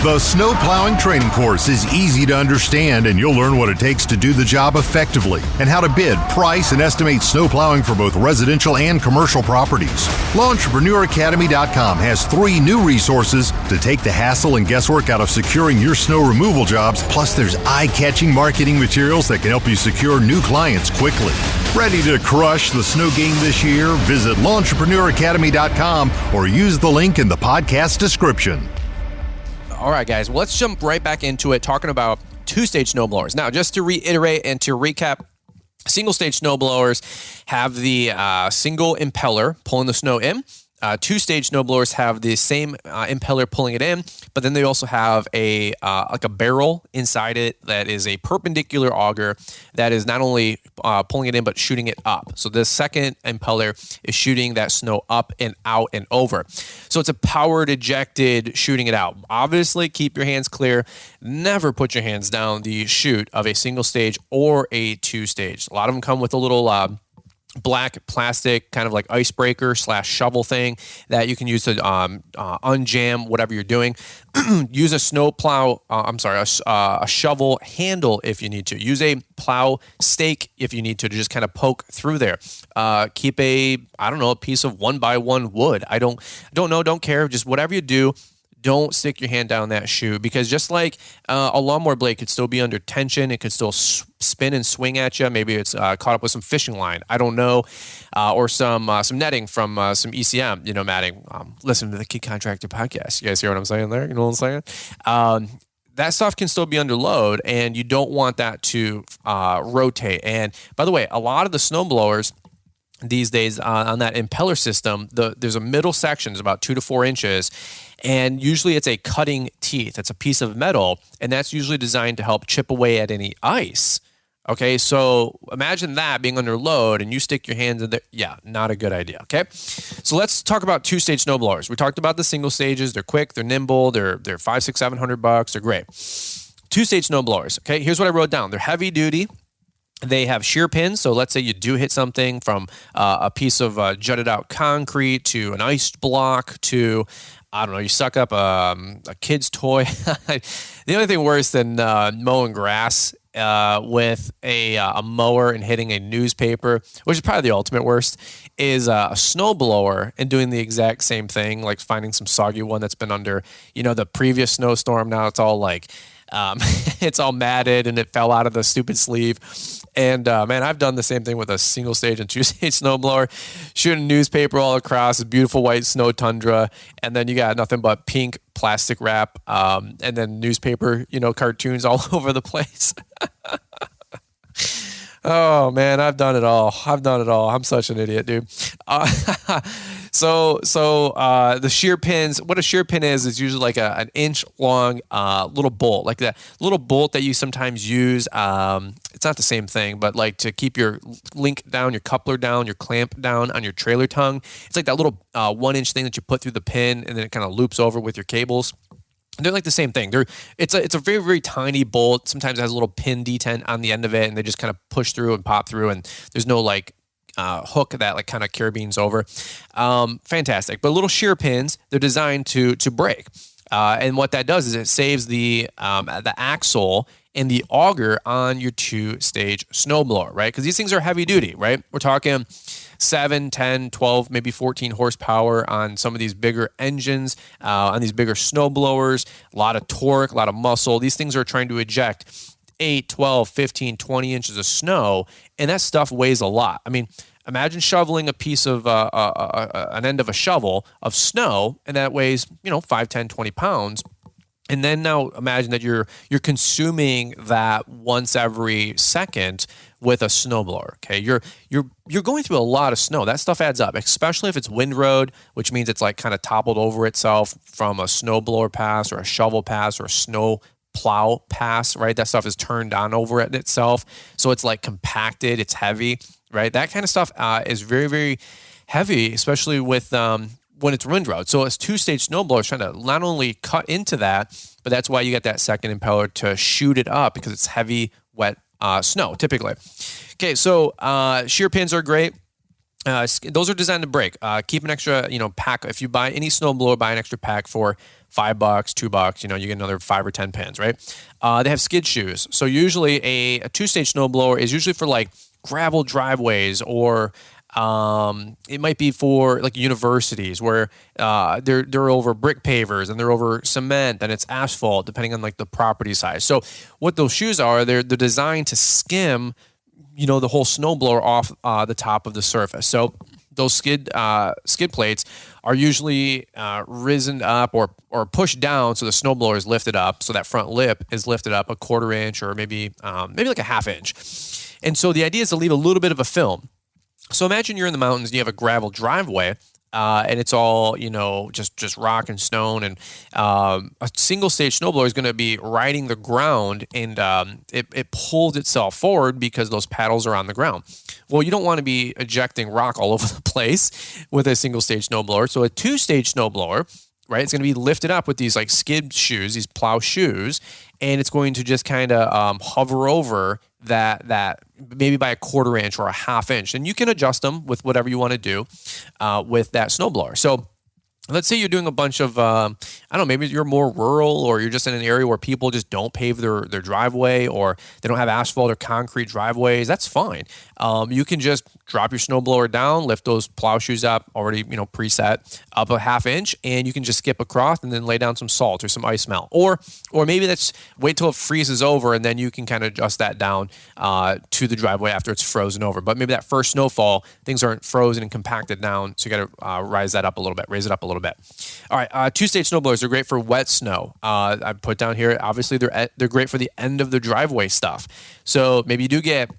The Snow Plowing Training Course is easy to understand, and you'll learn what it takes to do the job effectively and how to bid, price, and estimate snow plowing for both residential and commercial properties. L'EntrepreneurAcademy.com has 3 new resources to take the hassle and guesswork out of securing your snow removal jobs, plus there's eye-catching marketing materials that can help you secure new clients quickly. Ready to crush the snow game this year? Visit L'EntrepreneurAcademy.com or use the link in the podcast description. All right, guys, well, let's jump right back into it, talking about 2-stage snowblowers. Now, just to reiterate and to recap, single-stage snowblowers have the single impeller pulling the snow in. 2-stage snowblowers have the same impeller pulling it in, but then they also have a barrel inside it that is a perpendicular auger that is not only pulling it in but shooting it up. So the second impeller is shooting that snow up and out and over. So it's a powered ejected shooting it out. Obviously, keep your hands clear. Never put your hands down the chute of a single stage or a 2-stage. A lot of them come with a little black plastic kind of like icebreaker / shovel thing that you can use to unjam whatever you're doing. Use a snow plow, a shovel handle if you need to. Use a plow stake if you need to just kind of poke through there. Keep a piece of 1x1 wood. I don't know, don't care. Just whatever you do, don't stick your hand down that chute, because just like a lawnmower blade could still be under tension, it could still spin and swing at you. Maybe it's caught up with some fishing line. I don't know, or some netting from some ECM, matting. Listen to the Key Contractor podcast. You guys hear what I'm saying there? You know what I'm saying? That stuff can still be under load, and you don't want that to rotate. And by the way, a lot of the snow blowers these days on that impeller system, there's a middle section, it's about 2 to 4 inches, and usually it's a cutting teeth. It's a piece of metal, and that's usually designed to help chip away at any ice. Okay, so imagine that being under load and you stick your hands in there. Yeah, not a good idea, okay? So let's talk about 2-stage snowblowers. We talked about the single stages. They're quick, they're nimble, they're $500, $600, $700. They're great. 2-stage snowblowers, okay? Here's what I wrote down. They're heavy duty. They have shear pins, so let's say you do hit something from a piece of jutted out concrete to an ice block to, I don't know, you suck up a kid's toy. The only thing worse than mowing grass with a mower and hitting a newspaper, which is probably the ultimate worst, is a snowblower and doing the exact same thing, like finding some soggy one that's been under, the previous snowstorm. Now it's all like, it's all matted and it fell out of the stupid sleeve. And man, I've done the same thing with a single stage and 2-stage snowblower, shooting newspaper all across, a beautiful white snow tundra, and then you got nothing but pink plastic wrap, and then newspaper, cartoons all over the place. Oh man, I've done it all. I'm such an idiot, dude. So the shear pins. What a shear pin is usually like an inch long little bolt, like that little bolt that you sometimes use. It's not the same thing, but like to keep your link down, your coupler down, your clamp down on your trailer tongue. It's like that little 1 inch thing that you put through the pin, and then it kind of loops over with your cables. They're like the same thing. It's a very, very tiny bolt. Sometimes it has a little pin detent on the end of it, and they just kind of push through and pop through, and there's no like hook that like kind of carabines over. Fantastic. But little shear pins, they're designed to break. And what that does is it saves the axle and the auger on your 2-stage snowblower, right? Because these things are heavy duty, right? We're talking 7, 10, 12, maybe 14 horsepower on some of these bigger engines, on these bigger snowblowers, a lot of torque, a lot of muscle. These things are trying to eject 8, 12, 15, 20 inches of snow, and that stuff weighs a lot. I mean, imagine shoveling a piece of an end of a shovel of snow, and that weighs, 5, 10, 20 pounds. And then now imagine that you're consuming that once every second with a snowblower. Okay, you're going through a lot of snow. That stuff adds up, especially if it's windrowed, which means it's like kind of toppled over itself from a snowblower pass or a shovel pass or a snow plow pass. Right, that stuff is turned on over it itself, so it's like compacted. It's heavy. Right, that kind of stuff is very, very heavy, especially with when it's windrowed. So a 2-stage snowblower is trying to not only cut into that, but that's why you get that second impeller to shoot it up, because it's heavy, wet snow typically. Okay, so shear pins are great. Those are designed to break. Keep an extra, pack. If you buy any snowblower, buy an extra pack for $5, $2. You get another 5 or 10 pins, right? They have skid shoes. So usually a 2-stage snowblower is usually for like gravel driveways, or it might be for like universities where they're over brick pavers and they're over cement and it's asphalt, depending on like the property size. So what those shoes are, they're designed to skim, the whole snowblower off the top of the surface. So those skid plates are usually risen up or pushed down, so the snowblower is lifted up, so that front lip is lifted up a 1/4 inch or maybe like a 1/2 inch. And so the idea is to leave a little bit of a film. So imagine you're in the mountains and you have a gravel driveway, and it's all, just rock and stone, and a single-stage snowblower is going to be riding the ground, and it pulls itself forward because those paddles are on the ground. Well, you don't want to be ejecting rock all over the place with a single-stage snowblower. So a 2-stage snowblower, right, it's going to be lifted up with these like skid shoes, these plow shoes, and it's going to just kind of hover over that maybe by a 1/4 inch or a 1/2 inch. And you can adjust them with whatever you want to do with that snowblower. So let's say you're doing a bunch of, maybe you're more rural, or you're just in an area where people just don't pave their driveway, or they don't have asphalt or concrete driveways. That's fine. You can just drop your snowblower down, lift those plow shoes up, already, preset, up a 1/2 inch, and you can just skip across and then lay down some salt or some ice melt. Or maybe that's wait till it freezes over, and then you can kind of adjust that down to the driveway after it's frozen over. But maybe that first snowfall, things aren't frozen and compacted down, so you got to raise it up a little bit. All right, 2-stage snowblowers are great for wet snow. I put down here, obviously they're great for the end of the driveway stuff. So maybe you do get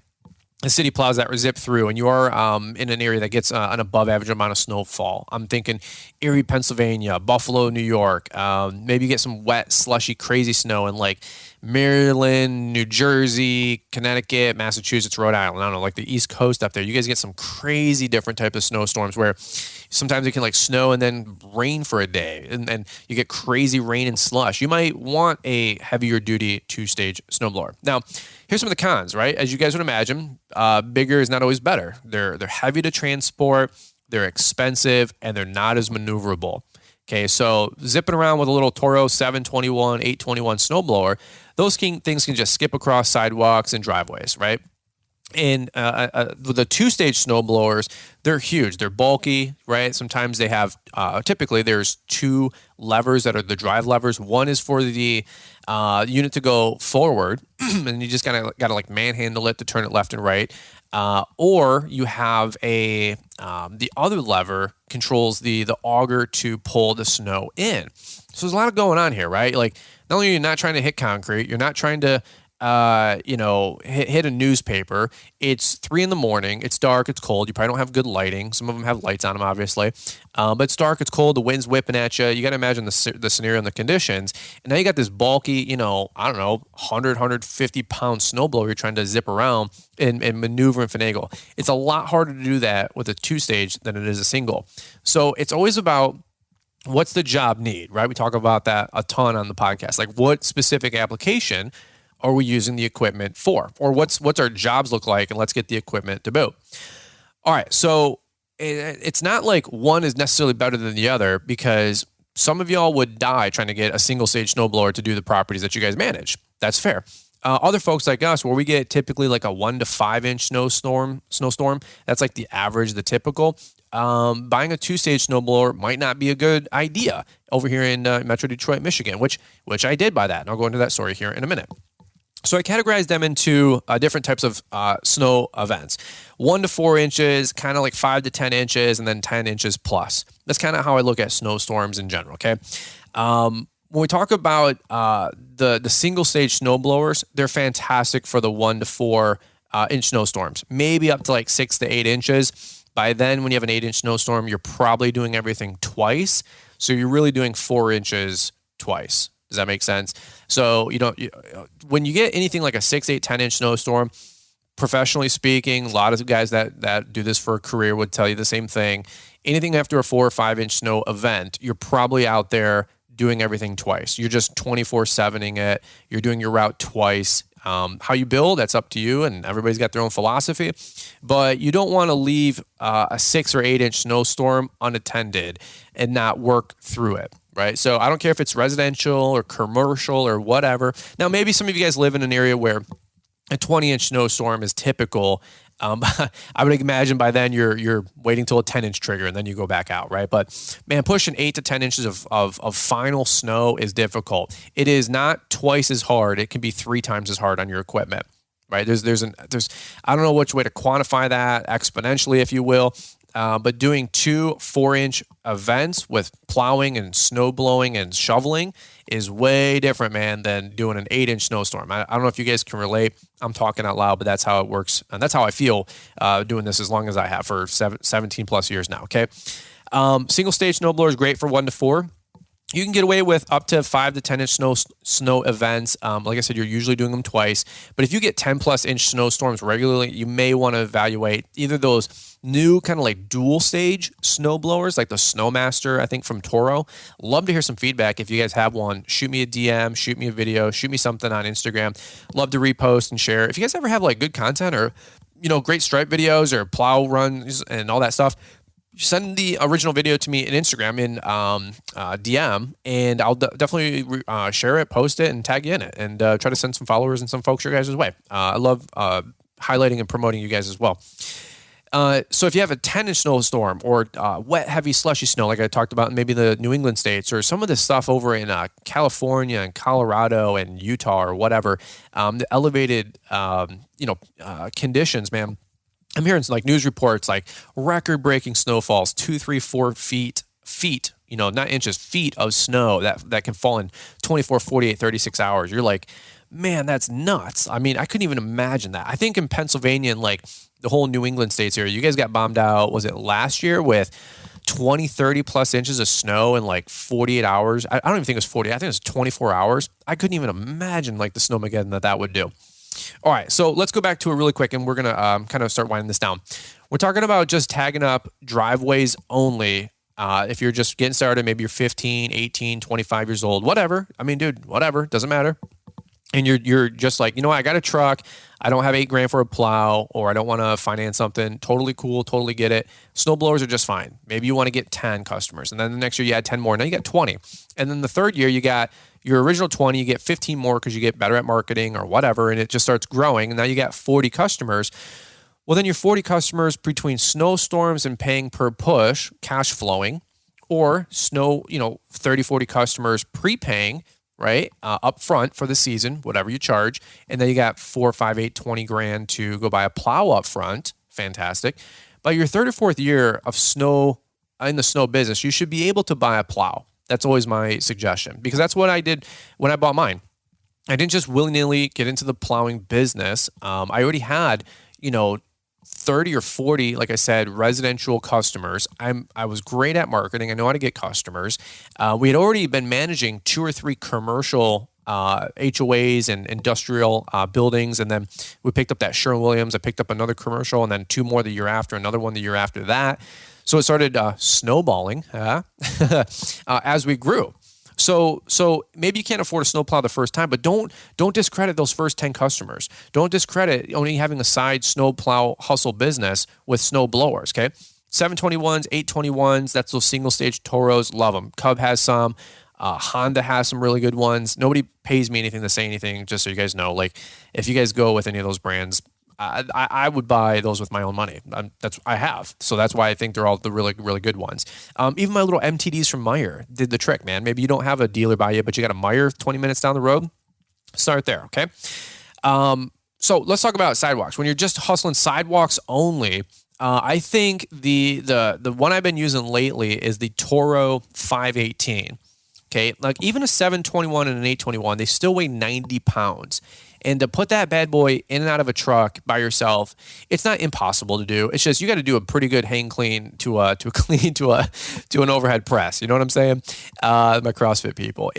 the city plows that zip through, and you are in an area that gets an above average amount of snowfall. I'm thinking Erie, Pennsylvania, Buffalo, New York. Maybe you get some wet, slushy, crazy snow in like Maryland, New Jersey, Connecticut, Massachusetts, Rhode Island. I don't know, like the East Coast up there. You guys get some crazy different type of snowstorms where sometimes it can like snow and then rain for a day, and you get crazy rain and slush. You might want a heavier duty 2-stage snowblower. Now, here's some of the cons, right? As you guys would imagine, bigger is not always better. They're heavy to transport, they're expensive, and they're not as maneuverable. Okay, so zipping around with a little Toro 721, 821 snowblower, those things can just skip across sidewalks and driveways, right? And the 2-stage snowblowers, they're huge. They're bulky, right? Sometimes they have, typically there's 2 levers that are the drive levers. One is for the unit to go forward, and you just got to like manhandle it to turn it left and right. Or you have the other lever controls the auger to pull the snow in. So there's a lot going on here, right? Like, not only are you not trying to hit concrete, you're not trying to hit a newspaper. It's 3 a.m. It's dark. It's cold. You probably don't have good lighting. Some of them have lights on them, obviously. But it's dark. It's cold. The wind's whipping at you. You got to imagine the scenario and the conditions. And now you got this bulky, 100, 150 pound snowblower you're trying to zip around and maneuver and finagle. It's a lot harder to do that with a 2-stage than it is a single. So it's always about what's the job need, right? We talk about that a ton on the podcast. Like, what specific application are we using the equipment for? Or what's our jobs look like, and let's get the equipment to boot. All right, so it's not like one is necessarily better than the other, because some of y'all would die trying to get a single stage snowblower to do the properties that you guys manage. That's fair. Other folks like us, where we get typically like a 1 to 5 inch snowstorm, that's like the average, the typical. Buying a 2-stage snowblower might not be a good idea over here in Metro Detroit, Michigan, which I did buy that, and I'll go into that story here in a minute. So I categorized them into different types of snow events. 1 to 4 inches, kind of like 5 to 10 inches, and then 10 inches plus. That's kind of how I look at snowstorms in general, okay? When we talk about the single-stage snowblowers, they're fantastic for the 1 to 4 inch snowstorms, maybe up to like 6 to 8 inches. By then, when you have an 8-inch snowstorm, you're probably doing everything twice. So you're really doing 4 inches twice. Does that make sense? So when you get anything like a 6, 8, 10-inch snowstorm, professionally speaking, a lot of guys that do this for a career would tell you the same thing. Anything after a 4 or 5-inch snow event, you're probably out there doing everything twice. You're just 24/7ing it. You're doing your route twice. How you build, that's up to you, and everybody's got their own philosophy. But you don't want to leave a 6 or 8-inch snowstorm unattended and not work through it. Right. So I don't care if it's residential or commercial or whatever. Now, maybe some of you guys live in an area where a 20-inch snowstorm is typical. I would imagine by then you're waiting till a 10-inch trigger and then you go back out, right? But man, pushing 8 to 10 inches of final snow is difficult. It is not twice as hard. It can be 3 times as hard on your equipment, right? There's I don't know which way to quantify that exponentially, if you will. But doing 2 4-inch events with plowing and snow blowing and shoveling is way different, man, than doing an 8-inch snowstorm. I don't know if you guys can relate. I'm talking out loud, but that's how it works. And that's how I feel doing this as long as I have for 17 plus years now, okay? Single stage snowblower is great for 1 to 4. You can get away with up to 5 to 10 inch snow events. Like I said, you're usually doing them twice. But if you get 10 plus inch snowstorms regularly, you may want to evaluate either those new kind of like dual stage snow blowers, like the Snowmaster, I think from Toro. Love to hear some feedback. If you guys have one, shoot me a DM, shoot me a video, shoot me something on Instagram. Love to repost and share. If you guys ever have like good content or, great stripe videos or plow runs and all that stuff, send the original video to me in Instagram in DM, and I'll definitely share it, post it, and tag you in it, and try to send some followers and some folks your guys' way. I love highlighting and promoting you guys as well. So if you have a 10-inch snowstorm or wet, heavy, slushy snow, like I talked about in maybe the New England states, or some of this stuff over in California and Colorado and Utah or whatever, the elevated conditions, man. I'm hearing like news reports like record-breaking snowfalls, 2, 3, 4 feet, not inches, feet of snow that can fall in 24, 48, 36 hours. You're like, man, that's nuts. I mean, I couldn't even imagine that. I think in Pennsylvania and like the whole New England states area, you guys got bombed out, was it last year, with 20, 30 plus inches of snow in like 48 hours. I don't even think it was 40. I think it was 24 hours. I couldn't even imagine like the snowmageddon that would do. All right, so let's go back to it really quick, and we're going to kind of start winding this down. We're talking about just tagging up driveways only. If you're just getting started, maybe you're 15, 18, 25 years old, whatever. I mean, dude, whatever, doesn't matter. And you're just like, I got a truck. I don't have $8,000 for a plow, or I don't want to finance something. Totally cool. Totally get it. Snowblowers are just fine. Maybe you want to get 10 customers, and then the next year you add 10 more. Now you got 20. And then the third year you got your original 20, you get 15 more because you get better at marketing or whatever, and it just starts growing. And now you got 40 customers. Well, then your 40 customers, between snowstorms and paying per push, cash flowing, or 30, 40 customers prepaying, right? Up front for the season, whatever you charge. And then you got 4, 5, 8, 20 grand to go buy a plow up front. Fantastic. By your third or fourth year of snow in the snow business, you should be able to buy a plow. That's always my suggestion, because that's what I did when I bought mine. I didn't just willy-nilly get into the plowing business. I already had, 30 or 40, like I said, residential customers. I was great at marketing. I know how to get customers. We had already been managing 2 or 3 commercial HOAs and industrial buildings. And then we picked up that Sherwin-Williams. I picked up another commercial, and then 2 more the year after, another one the year after that. So it started snowballing as we grew. So maybe you can't afford a snowplow the first time, but don't discredit those first 10 customers. Don't discredit only having a side snowplow hustle business with snow blowers, okay? 721s, 821s, that's those single stage Toros, love them. Cub has some. Honda has some really good ones. Nobody pays me anything to say anything, just so you guys know. Like, if you guys go with any of those brands, I would buy those with my own money. I have. So that's why I think they're all the really, really good ones. Even my little MTDs from Meyer did the trick, man. Maybe you don't have a dealer by you, but you got a Meyer 20 minutes down the road. Start there, okay? So let's talk about sidewalks. When you're just hustling sidewalks only, I think the one I've been using lately is the Toro 518. Okay, like even a 721 and an 821, they still weigh 90 pounds. And to put that bad boy in and out of a truck by yourself, it's not impossible to do. It's just you got to do a pretty good hang clean to an overhead press. You know what I'm saying? My CrossFit people,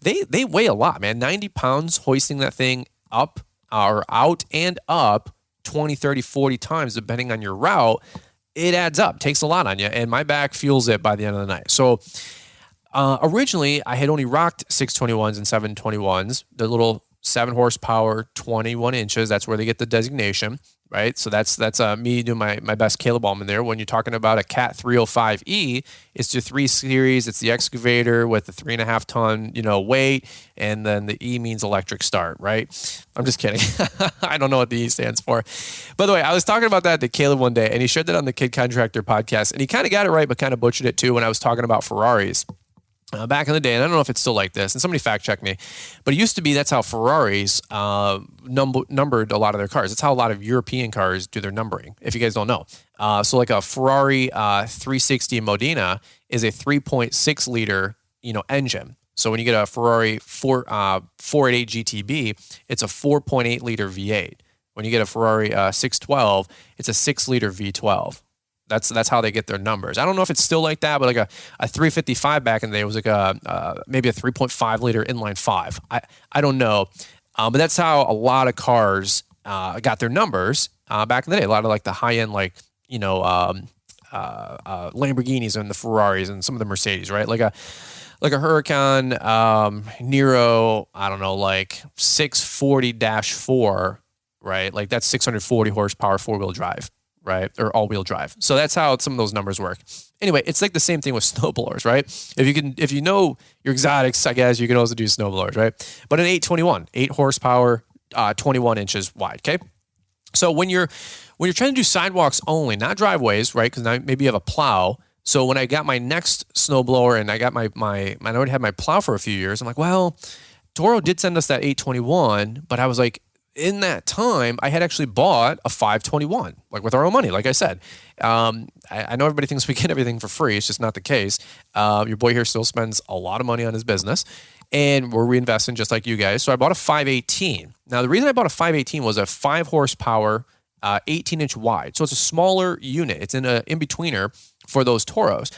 they weigh a lot, man. 90 pounds hoisting that thing up or out and up 20, 30, 40 times, depending on your route. It adds up, takes a lot on you, and my back feels it by the end of the night. So originally, I had only rocked 621s and 721s, the little 7 horsepower, 21 inches. That's where they get the designation, right? So that's me doing my best Caleb bomb in there. When you're talking about a Cat 305E, it's the 3 series. It's the excavator with the 3.5 ton, weight, and then the E means electric start, right? I'm just kidding. I don't know what the E stands for. By the way, I was talking about that to Caleb one day, and he shared that on the Kid Contractor podcast, and he kind of got it right, but kind of butchered it too when I was talking about Ferraris. Back in the day, and I don't know if it's still like this, and somebody fact check me, but it used to be that's how Ferraris numbered a lot of their cars. That's how a lot of European cars do their numbering, if you guys don't know. So like a Ferrari 360 Modena is a 3.6 liter engine. So when you get a Ferrari 488 GTB, it's a 4.8 liter V8. When you get a Ferrari 612, it's a 6 liter V12. That's how they get their numbers. I don't know if it's still like that, but like a 355 back in the day was like maybe a 3.5 liter inline 5. I don't know, but that's how a lot of cars got their numbers back in the day. A lot of like the high end Lamborghinis and the Ferraris and some of the Mercedes, right? Like a Huracan Nero, I don't know, like 640-4, right? Like that's 640 horsepower 4-wheel drive. Right? Or all-wheel drive. So that's how some of those numbers work. Anyway, it's like the same thing with snowblowers, right? If you know your exotics, I guess you can also do snowblowers, right? But an 821, 8 horsepower, 21 inches wide, okay? So when you're trying to do sidewalks only, not driveways, right? Because maybe you have a plow. So when I got my next snowblower and I got I already had my plow for a few years, I'm like, well, Toro did send us that 821, but I was like, in that time, I had actually bought a 521, like with our own money, like I said. I know everybody thinks we get everything for free. It's just not the case. Your boy here still spends a lot of money on his business, and we're reinvesting just like you guys. So I bought a 518. Now, the reason I bought a 518 was a 5 horsepower, 18-inch wide. So it's a smaller unit. It's an in-betweener for those Toros.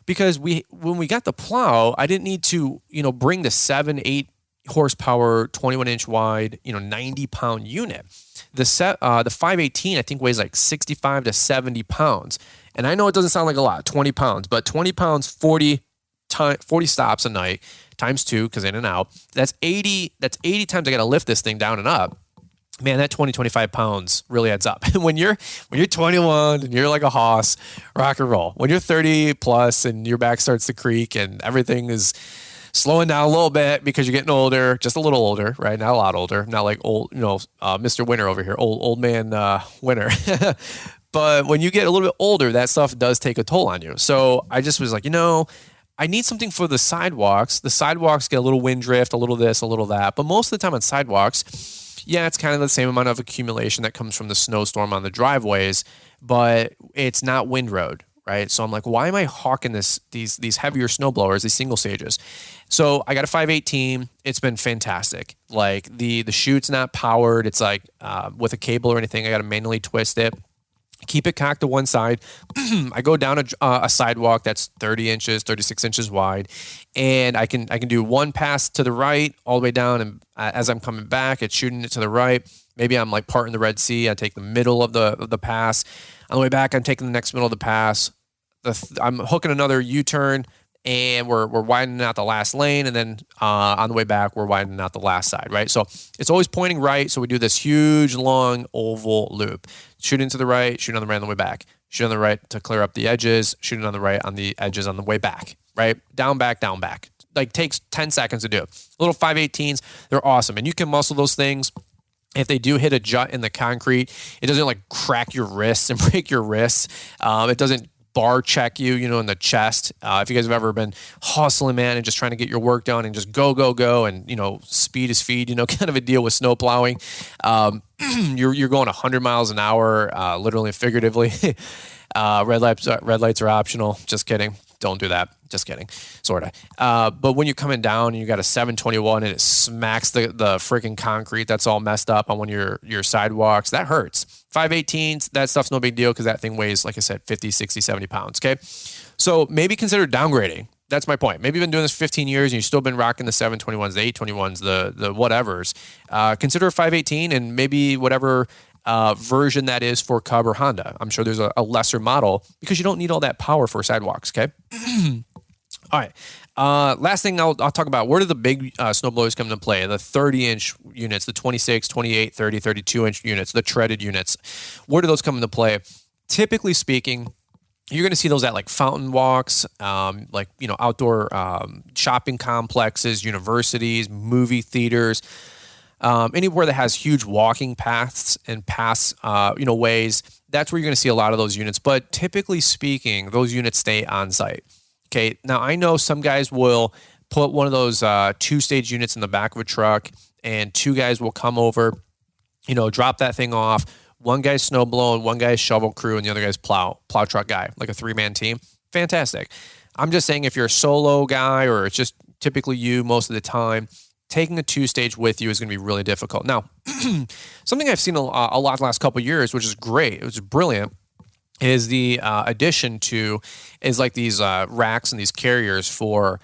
Because when we got the plow, I didn't need to, bring the 7, 8 horsepower, 21-inch wide, 90-pound unit. The 518, I think, weighs like 65 to 70 pounds. And I know it doesn't sound like a lot, 20 pounds, but 20 pounds, 40 stops a night, times 2, because in and out. That's 80 times I got to lift this thing down and up. Man, that 20, 25 pounds really adds up. when you're 21 and you're like a hoss, rock and roll. When you're 30 plus and your back starts to creak and everything is slowing down a little bit because you're getting older, just a little older, right? Not a lot older, not like old, Mr. Winter over here, old man Winter. But when you get a little bit older, that stuff does take a toll on you. So I just was like, I need something for the sidewalks. The sidewalks get a little wind drift, a little this, a little that. But most of the time on sidewalks, yeah, it's kind of the same amount of accumulation that comes from the snowstorm on the driveways, but it's not windrowed. right? So I'm like, why am I hawking these heavier snow blowers, these single stages? So I got a 518. It's been fantastic. Like the chute's not powered. It's like with a cable or anything. I got to manually twist it. Keep it cocked to one side. I go down a sidewalk that's 30 inches, 36 inches wide, and I can do one pass to the right all the way down, and as I'm coming back, it's shooting it to the right. Maybe I'm like parting the Red Sea. I take the middle of the pass. On the way back, I'm taking the next middle of the pass. I'm hooking another U-turn, and we're widening out the last lane, and then on the way back, we're widening out the last side, right? So it's always pointing right, so we do this huge, long oval loop. Shooting to the right, shooting on the right on the way back. Shoot on the right to clear up the edges, shooting on the right on the edges on the way back, right? Down, back, down, back. Like takes 10 seconds to do. Little 518s, they're awesome. And you can muscle those things. If they do hit a jut in the concrete, it doesn't like crack your wrists and break your wrists. It doesn't bar check you, in the chest. If you guys have ever been hustling, man, and just trying to get your work done and just go, and, speed is feed, kind of a deal with snow plowing. You're going 100 miles an hour, literally and figuratively. Red lights are optional. Just kidding. Don't do that. Just kidding. Sort of. But when you're coming down and you got a 721 and it smacks the freaking concrete that's all messed up on one of your sidewalks, that hurts. 518s, that stuff's no big deal because that thing weighs, like I said, 50, 60, 70 pounds. Okay. So maybe consider downgrading. That's my point. Maybe you've been doing this 15 years and you've still been rocking the 721s, the 821s, the whatevers. Consider a 518 and maybe whatever version that is for Cub or Honda. I'm sure there's a lesser model because you don't need all that power for sidewalks, okay? All right. Last thing I'll talk about, where do the big snowblowers come into play? The 30-inch units, the 26, 28, 30, 32-inch units, the treaded units. Where do those come into play? Typically speaking, you're going to see those at like fountain walks, outdoor shopping complexes, universities, movie theaters, anywhere that has huge walking paths and ways. That's where you're going to see a lot of those units. But typically speaking, those units stay on site. Okay. Now I know some guys will put one of those 2-stage units in the back of a truck, and 2 guys will come over, drop that thing off. One guy's snow blowing, one guy's shovel crew, and the other guy's plow truck guy, like a 3-man team. Fantastic. I'm just saying if you're a solo guy or it's just typically you most of the time, taking a 2-stage with you is going to be really difficult. Now, something I've seen a lot the last couple of years, which is great, which is brilliant, is the addition to like these racks and these carriers for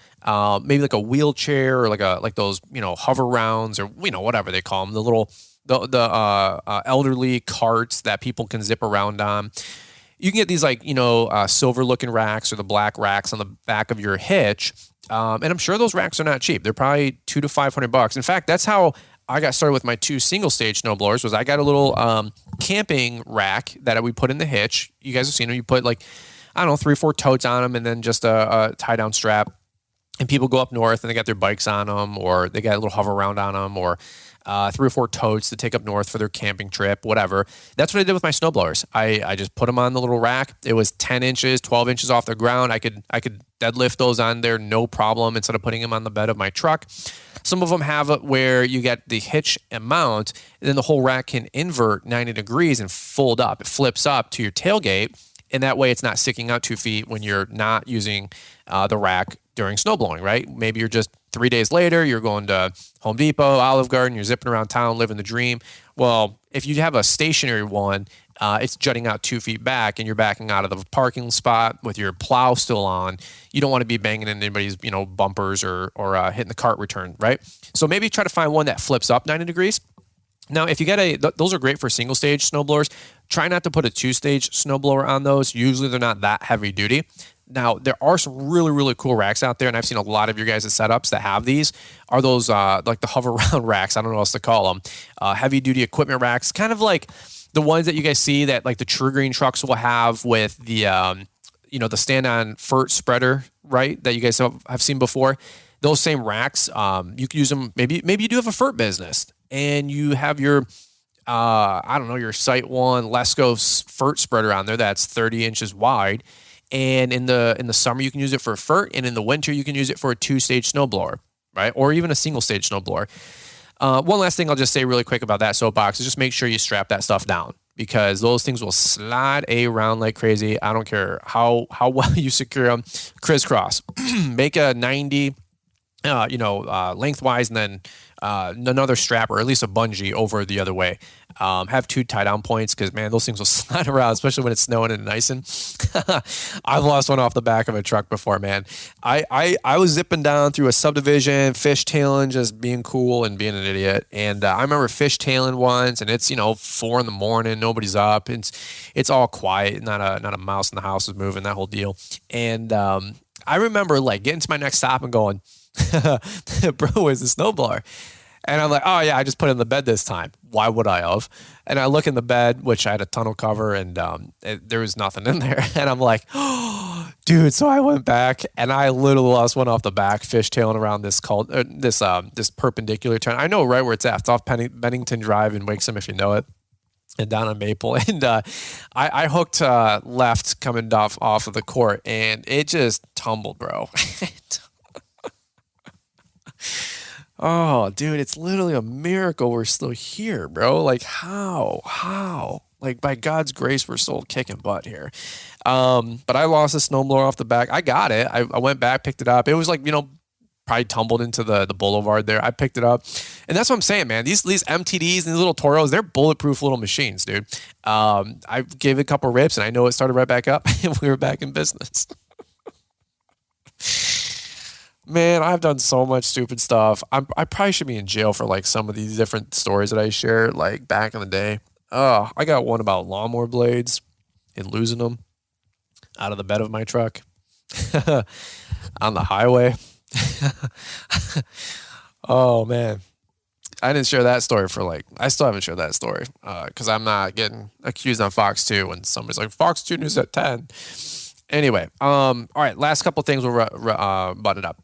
maybe like a wheelchair or like those hover rounds or whatever they call them, the elderly carts that people can zip around on. You can get these silver looking racks or the black racks on the back of your hitch. And I'm sure those racks are not cheap. They're probably $200 to $500. In fact, that's how I got started with my 2 single-stage snowblowers. Was I got a little camping rack that we put in the hitch. You guys have seen them. You put 3 or 4 totes on them and then just a tie-down strap. And people go up north and they got their bikes on them, or they got a little hover around on them, or 3 or 4 totes to take up north for their camping trip, whatever. That's what I did with my snowblowers. I just put them on the little rack. It was 10 inches, 12 inches off the ground. I could deadlift those on there, no problem, instead of putting them on the bed of my truck. Some of them have it where you get the hitch and mount, and then the whole rack can invert 90 degrees and fold up. It flips up to your tailgate, and that way it's not sticking out 2 feet when you're not using the rack during snowblowing, right? Maybe you're just 3 days later, you're going to Home Depot, Olive Garden, you're zipping around town, living the dream. Well, if you have a stationary one, it's jutting out 2 feet back and you're backing out of the parking spot with your plow still on. You don't want to be banging in anybody's, bumpers or hitting the cart return, right? So maybe try to find one that flips up 90 degrees. Now, if you get those are great for single stage snowblowers. Try not to put a 2-stage snowblower on those. Usually they're not that heavy duty. Now, there are some really, really cool racks out there, and I've seen a lot of your guys' setups that have these, are those like the hover round racks. I don't know what else to call them. Heavy-duty equipment racks, kind of like the ones that you guys see that like the True Green trucks will have with the, the stand-on FERT spreader, right, that you guys have seen before. Those same racks, you can use them. Maybe you do have a FERT business, and you have your, your Site One Lesco FERT spreader on there that's 30 inches wide. And in the summer, you can use it for a FERT, and in the winter, you can use it for a 2-stage snowblower, right? Or even a single-stage snowblower. One last thing I'll just say really quick about that soapbox is just make sure you strap that stuff down. because those things will slide around like crazy. I don't care how well you secure them. Crisscross. Make a 90, lengthwise, and then another strap or at least a bungee over the other way. Have 2 tie down points because, man, those things will slide around, especially when it's snowing and icing. I've lost one off the back of a truck before, man. I was zipping down through a subdivision, fishtailing, just being cool and being an idiot. And I remember fishtailing once, and it's 4 a.m, nobody's up. It's all quiet, not a mouse in the house is moving, that whole deal. And I remember like getting to my next stop and going, bro, where's the snowblower? And I'm like, oh yeah, I just put it in the bed this time. Why would I have? And I look in the bed, which I had a tunnel cover, and there was nothing in there. And I'm like, oh, dude. So I went back, and I literally lost one off the back, fishtailing around this perpendicular turn. I know right where it's at. It's off Bennington Drive in Wixom, if you know it, and down on Maple. And I hooked left coming off of the court, and it just tumbled, bro. Oh, dude, it's literally a miracle we're still here, bro. Like, how? Like, by God's grace, we're still kicking butt here. But I lost a snowblower off the back. I got it. I went back, picked it up. It was like, probably tumbled into the boulevard there. I picked it up. And that's what I'm saying, man. These MTDs and these little Toros, they're bulletproof little machines, dude. I gave it a couple rips, and I know it started right back up, and we were back in business. Man, I've done so much stupid stuff. I probably should be in jail for like some of these different stories that I share like back in the day. Oh, I got one about lawnmower blades and losing them out of the bed of my truck on the highway. Oh man, I didn't share that story I still haven't shared that story because I'm not getting accused on Fox 2 when somebody's like, Fox 2 News at 10. Anyway, all right, last couple things we'll button it up.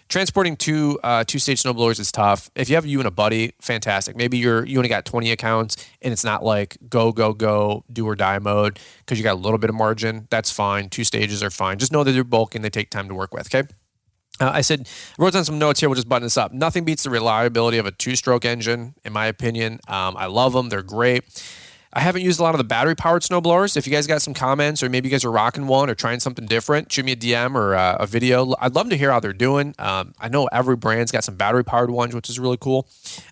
Transporting two stage snowblowers is tough. If you have you and a buddy, fantastic. Maybe you only got 20 accounts and it's not like go, do or die mode because you got a little bit of margin. That's fine. 2 stages are fine. Just know that they're bulky and they take time to work with, okay? I wrote down some notes here. We'll just button this up. Nothing beats the reliability of a 2-stroke engine, in my opinion. I love them. They're great. I haven't used a lot of the battery-powered snowblowers. If you guys got some comments or maybe you guys are rocking one or trying something different, shoot me a DM or a video. I'd love to hear how they're doing. I know every brand's got some battery-powered ones, which is really cool.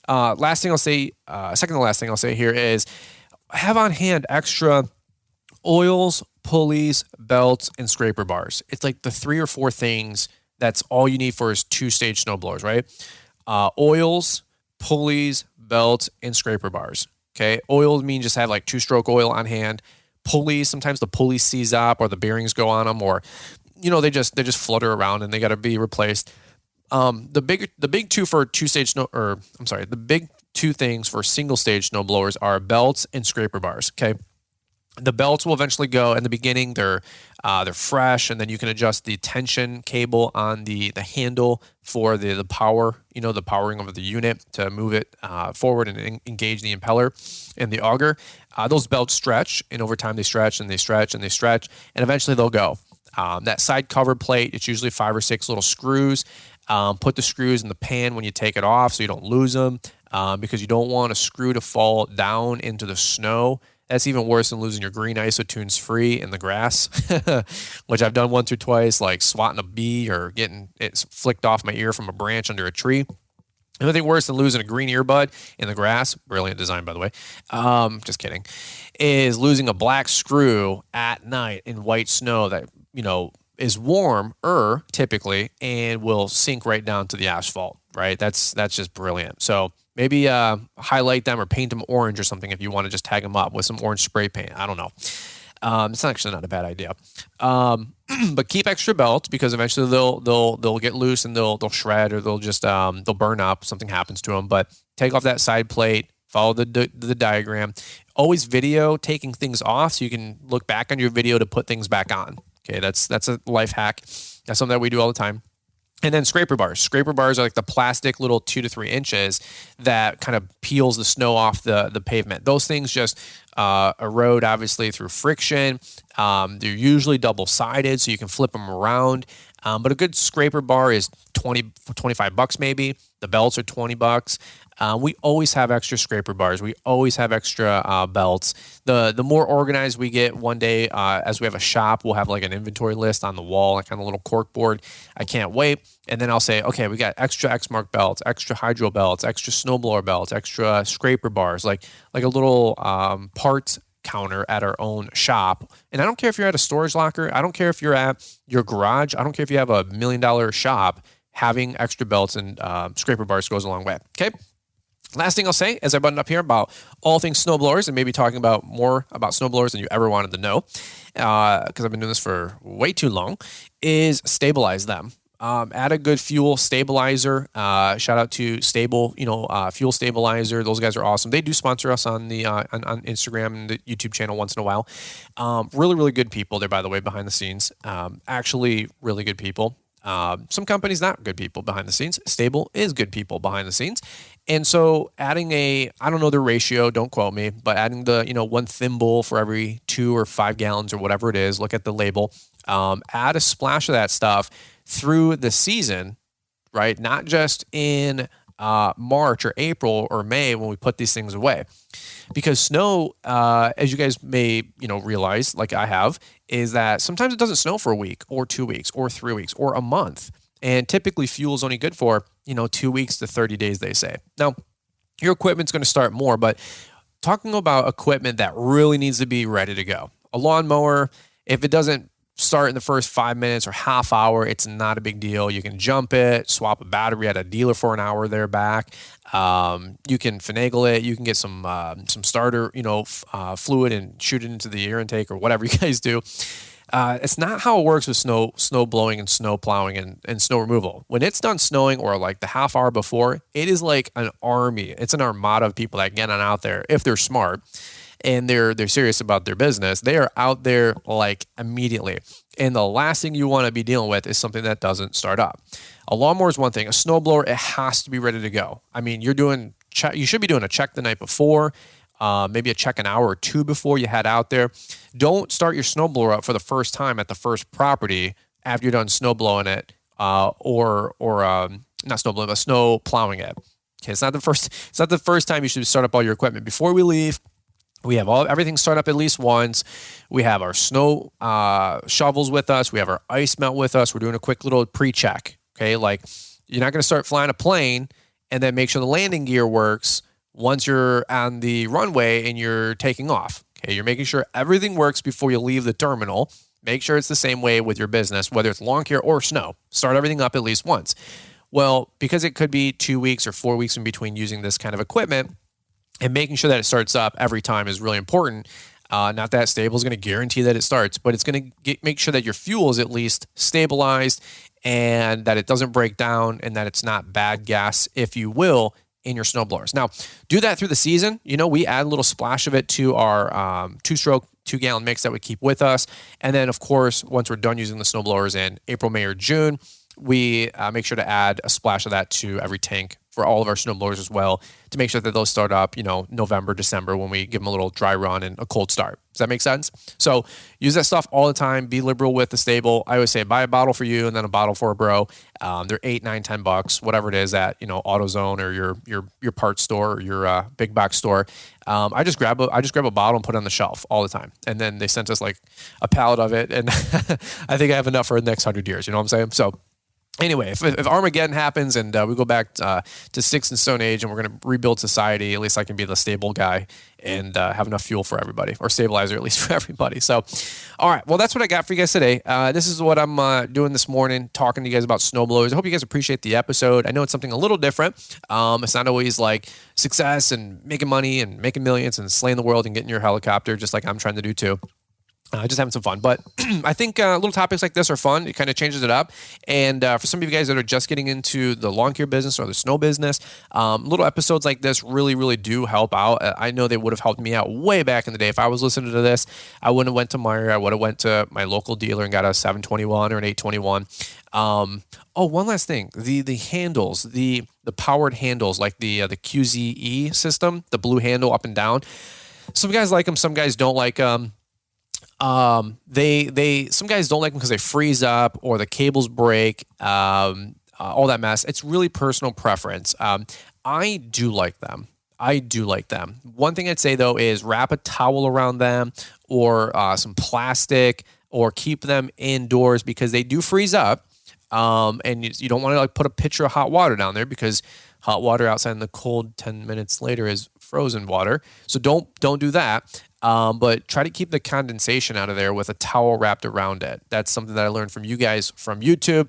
Second to last thing I'll say here is have on hand extra oils, pulleys, belts, and scraper bars. It's like the 3 or 4 things that's all you need for is 2-stage snowblowers, right? Oils, pulleys, belts, and scraper bars. Okay, oil means just have like 2-stroke oil on hand. Pulleys, sometimes the pulley seize up or the bearings go on them, or they just flutter around and they got to be replaced. The big two for 2-stage the big 2 things for single-stage snow blowers are belts and scraper bars. Okay, the belts will eventually go. In the beginning, they're fresh, and then you can adjust the tension cable on the handle for the power, the powering of the unit to move it forward and engage the impeller and the auger. Those belts stretch, and over time they stretch and they stretch and they stretch, and eventually they'll go. That side cover plate, it's usually 5 or 6 little screws. Put the screws in the pan when you take it off so you don't lose them because you don't want a screw to fall down into the snow. That's even worse than losing your green isotunes free in the grass, which I've done once or twice, like swatting a bee or getting it flicked off my ear from a branch under a tree. Nothing worse than losing a green earbud in the grass. Brilliant design, by the way. Just kidding. Is losing a black screw at night in white snow that, is warmer typically and will sink right down to the asphalt, right? That's just brilliant. So maybe highlight them or paint them orange or something if you want to just tag them up with some orange spray paint. I don't know. It's actually not a bad idea. But keep extra belts because eventually they'll get loose and they'll shred or they'll burn up. Something happens to them. But take off that side plate. Follow the diagram. Always video taking things off so you can look back on your video to put things back on. Okay, that's a life hack. That's something that we do all the time. And then scraper bars. Scraper bars are like the plastic little 2 to 3 inches that kind of peels the snow off the pavement. Those things just erode, obviously, through friction. They're usually double-sided, so you can flip them around. But a good scraper bar is 25 bucks maybe. The belts are 20 bucks. We always have extra scraper bars. We always have extra belts. The more organized we get, one day as we have a shop, we'll have like an inventory list on the wall, like on a little cork board. I can't wait. And then I'll say, okay, we got extra X-Mark belts, extra hydro belts, extra snowblower belts, extra scraper bars, like a little parts counter at our own shop. And I don't care if you're at a storage locker. I don't care if you're at your garage. I don't care if you have $1 million shop. Having extra belts and scraper bars goes a long way. Okay. Last thing I'll say as I button up here about all things snowblowers and maybe talking about more about snowblowers than you ever wanted to know, because I've been doing this for way too long, is stabilize them. Add a good fuel stabilizer. Shout out to Stable, Fuel Stabilizer. Those guys are awesome. They do sponsor us on the on Instagram and the YouTube channel once in a while. Really, really good people there, by the way, behind the scenes. Actually, really good people. Some companies not good people behind the scenes. Stable is good people behind the scenes. And so adding I don't know the ratio, don't quote me, but adding the, 1 thimble for every 2 or 5 gallons or whatever it is, look at the label, add a splash of that stuff through the season, right? Not just in March or April or May when we put these things away. Because snow, as you guys may, realize, like I have, is that sometimes it doesn't snow for a week or 2 weeks or 3 weeks or a month. And typically fuel is only good for, 2 weeks to 30 days, they say. Now, your equipment's going to start more, but talking about equipment that really needs to be ready to go. A lawnmower, if it doesn't start in the first 5 minutes or half hour, it's not a big deal. You can jump it, swap a battery at a dealer for an hour there back. You can finagle it. You can get some starter, fluid and shoot it into the air intake or whatever you guys do. It's not how it works with snow blowing and snow plowing and snow removal. When it's done snowing or like the half hour before, it is like an army. It's an armada of people that get on out there if they're smart and they're serious about their business. They are out there like immediately. And the last thing you want to be dealing with is something that doesn't start up. A lawnmower is one thing. A snowblower, it has to be ready to go. I mean, you should be doing a check the night before. Maybe a check an hour or 2 before you head out there. Don't start your snowblower up for the first time at the first property after you're done snow blowing it, or not snow blowing, but snow plowing it. Okay, it's not the first time you should start up all your equipment. Before we leave, we have everything start up at least once. We have our snow shovels with us. We have our ice melt with us. We're doing a quick little pre-check. Okay, like you're not going to start flying a plane and then make sure the landing gear works once you're on the runway and you're taking off. Okay, you're making sure everything works before you leave the terminal. Make sure it's the same way with your business, whether it's lawn care or snow. Start everything up at least once. Well, because it could be 2 weeks or 4 weeks in between using this kind of equipment, and making sure that it starts up every time is really important. Not that Stable is going to guarantee that it starts, but it's going to make sure that your fuel is at least stabilized and that it doesn't break down and that it's not bad gas, if you will, in your snowblowers. Now, do that through the season. We add a little splash of it to our 2-stroke, 2-gallon mix that we keep with us. And then, of course, once we're done using the snowblowers in April, May, or June, we make sure to add a splash of that to every tank for all of our snowblowers as well to make sure that those start up, November, December when we give them a little dry run and a cold start. Does that make sense? So use that stuff all the time. Be liberal with the Stable. I always say buy a bottle for you and then a bottle for a bro. They're $8, $9, $10, whatever it is at AutoZone or your parts store or your big box store. I just grab a bottle and put it on the shelf all the time. And then they sent us like a pallet of it, and I think I have enough for the next 100 years. You know what I'm saying? So anyway, if Armageddon happens and we go back to Sticks and Stone Age and we're going to rebuild society, at least I can be the stable guy and have enough fuel for everybody, or stabilizer at least for everybody. So, all right. Well, that's what I got for you guys today. This is what I'm doing this morning, talking to you guys about snowblowers. I hope you guys appreciate the episode. I know it's something a little different. It's not always like success and making money and making millions and slaying the world and getting your helicopter, just like I'm trying to do too. Just having some fun. But I think little topics like this are fun. It kind of changes it up. And for some of you guys that are just getting into the lawn care business or the snow business, little episodes like this really, really do help out. I know they would have helped me out way back in the day. If I was listening to this, I wouldn't have went to Meyer. I would have went to my local dealer and got a 721 or an 821. One last thing. The handles, the powered handles, like the QZE system, the blue handle up and down. Some guys like them. Some guys don't like them. Some guys don't like them because they freeze up or the cables break, all that mess. It's really personal preference. I do like them. One thing I'd say though is wrap a towel around them or some plastic, or keep them indoors because they do freeze up. And you don't want to like put a pitcher of hot water down there because hot water outside in the cold 10 minutes later is frozen water. So don't do that. But try to keep the condensation out of there with a towel wrapped around it. That's something that I learned from you guys from YouTube.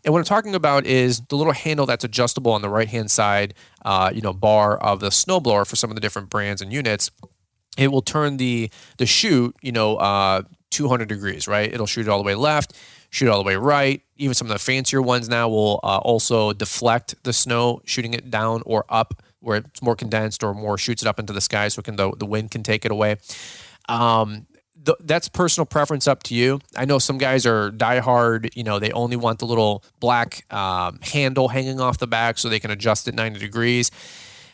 And what I'm talking about is the little handle that's adjustable on the right-hand side, bar of the snowblower for some of the different brands and units. It will turn the chute, 200 degrees, right? It'll shoot it all the way left, shoot it all the way right. Even some of the fancier ones now will also deflect the snow, shooting it down or up where it's more condensed, or more shoots it up into the sky so the wind can take it away. That's personal preference, up to you. I know some guys are diehard, they only want the little black handle hanging off the back so they can adjust it 90 degrees.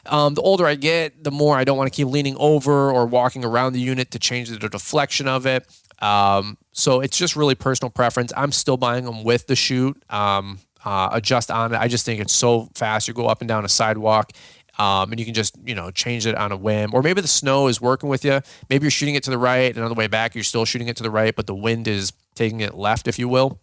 The older I get, the more I don't want to keep leaning over or walking around the unit to change the deflection of it. So it's just really personal preference. I'm still buying them with the chute, adjust on it. I just think it's so fast. You go up and down a sidewalk. And you can just, change it on a whim. Or maybe the snow is working with you. Maybe you're shooting it to the right, and on the way back, you're still shooting it to the right, but the wind is taking it left, if you will.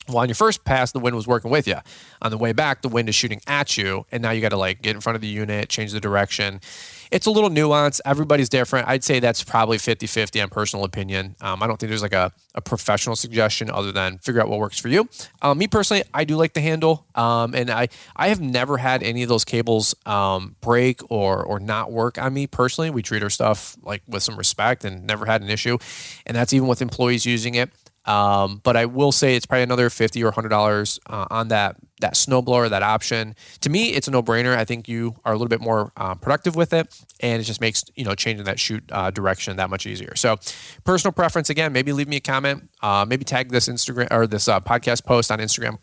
Well, on your first pass, the wind was working with you. On the way back, the wind is shooting at you, and now you got to get in front of the unit, change the direction. It's a little nuanced. Everybody's different. I'd say that's probably 50-50 on personal opinion. I don't think there's a professional suggestion other than figure out what works for you. Me personally, I do like the handle, and I have never had any of those cables break or not work on me personally. We treat our stuff with some respect and never had an issue, and that's even with employees using it. But I will say it's probably another $50 or $100 on that snowblower, that option. To me, it's a no-brainer. I think you are a little bit more productive with it, and it just makes changing that shoot direction that much easier. So, personal preference. Again, maybe leave me a comment. Maybe tag this Instagram or this podcast post on Instagram.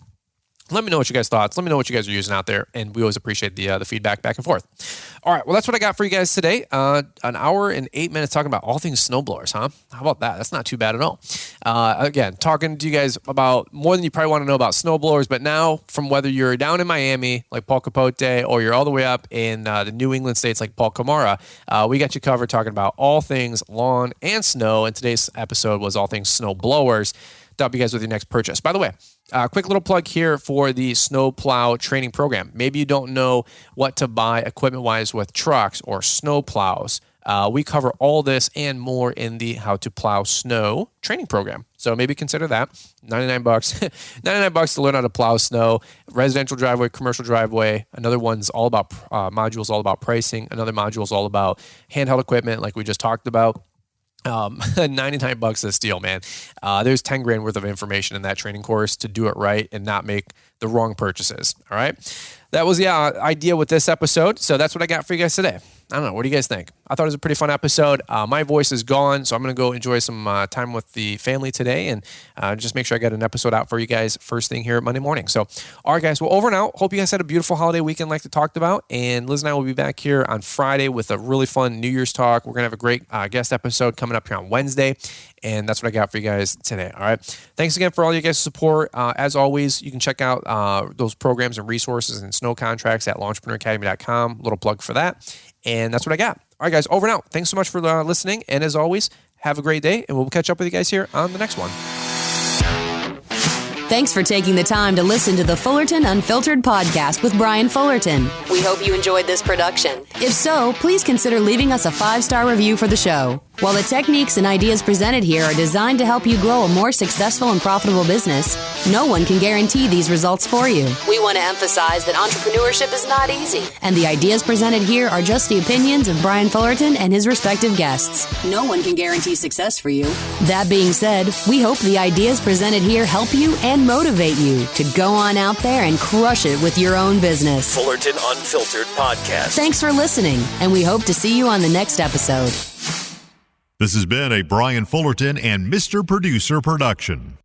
Let me know what you guys thought. Let me know what you guys are using out there, and we always appreciate the feedback back and forth. All right, well, that's what I got for you guys today. An hour and 8 minutes talking about all things snowblowers, huh? How about that? That's not too bad at all. Again, talking to you guys about more than you probably want to know about snowblowers, but now from whether you're down in Miami, like Paul Capote, or you're all the way up in the New England states like Paul Camara, we got you covered talking about all things lawn and snow, and today's episode was all things snowblowers. To help you guys with your next purchase. By the way, quick little plug here for the snowplow training program. Maybe you don't know what to buy equipment-wise with trucks or snowplows. We cover all this and more in the How to Plow Snow training program. So maybe consider that. $99. $99 to learn how to plow snow, residential driveway, commercial driveway. Another one's all about modules, all about pricing. Another module is all about handheld equipment like we just talked about. $99 a steal, man. There's 10 grand worth of information in that training course to do it right and not make the wrong purchases. All right. That was the idea with this episode. So that's what I got for you guys today. I don't know. What do you guys think? I thought it was a pretty fun episode. My voice is gone, so I'm going to go enjoy some time with the family today and just make sure I got an episode out for you guys first thing here Monday morning. So, all right, guys. Well, over and out. Hope you guys had a beautiful holiday weekend like we talked about. And Liz and I will be back here on Friday with a really fun New Year's talk. We're going to have a great guest episode coming up here on Wednesday. And that's what I got for you guys today. All right. Thanks again for all you guys' support. As always, you can check out those programs and resources and snow contracts at launchpreneuracademy.com. Little plug for that. And that's what I got. All right, guys, over and out. Thanks so much for listening. And as always, have a great day. And we'll catch up with you guys here on the next one. Thanks for taking the time to listen to the Fullerton Unfiltered podcast with Brian Fullerton. We hope you enjoyed this production. If so, please consider leaving us a 5-star review for the show. While the techniques and ideas presented here are designed to help you grow a more successful and profitable business, no one can guarantee these results for you. We want to emphasize that entrepreneurship is not easy, and the ideas presented here are just the opinions of Brian Fullerton and his respective guests. No one can guarantee success for you. That being said, we hope the ideas presented here help you and motivate you to go on out there and crush it with your own business. Fullerton Unfiltered Podcast. Thanks for listening, and we hope to see you on the next episode. This has been a Brian Fullerton and Mr. Producer production.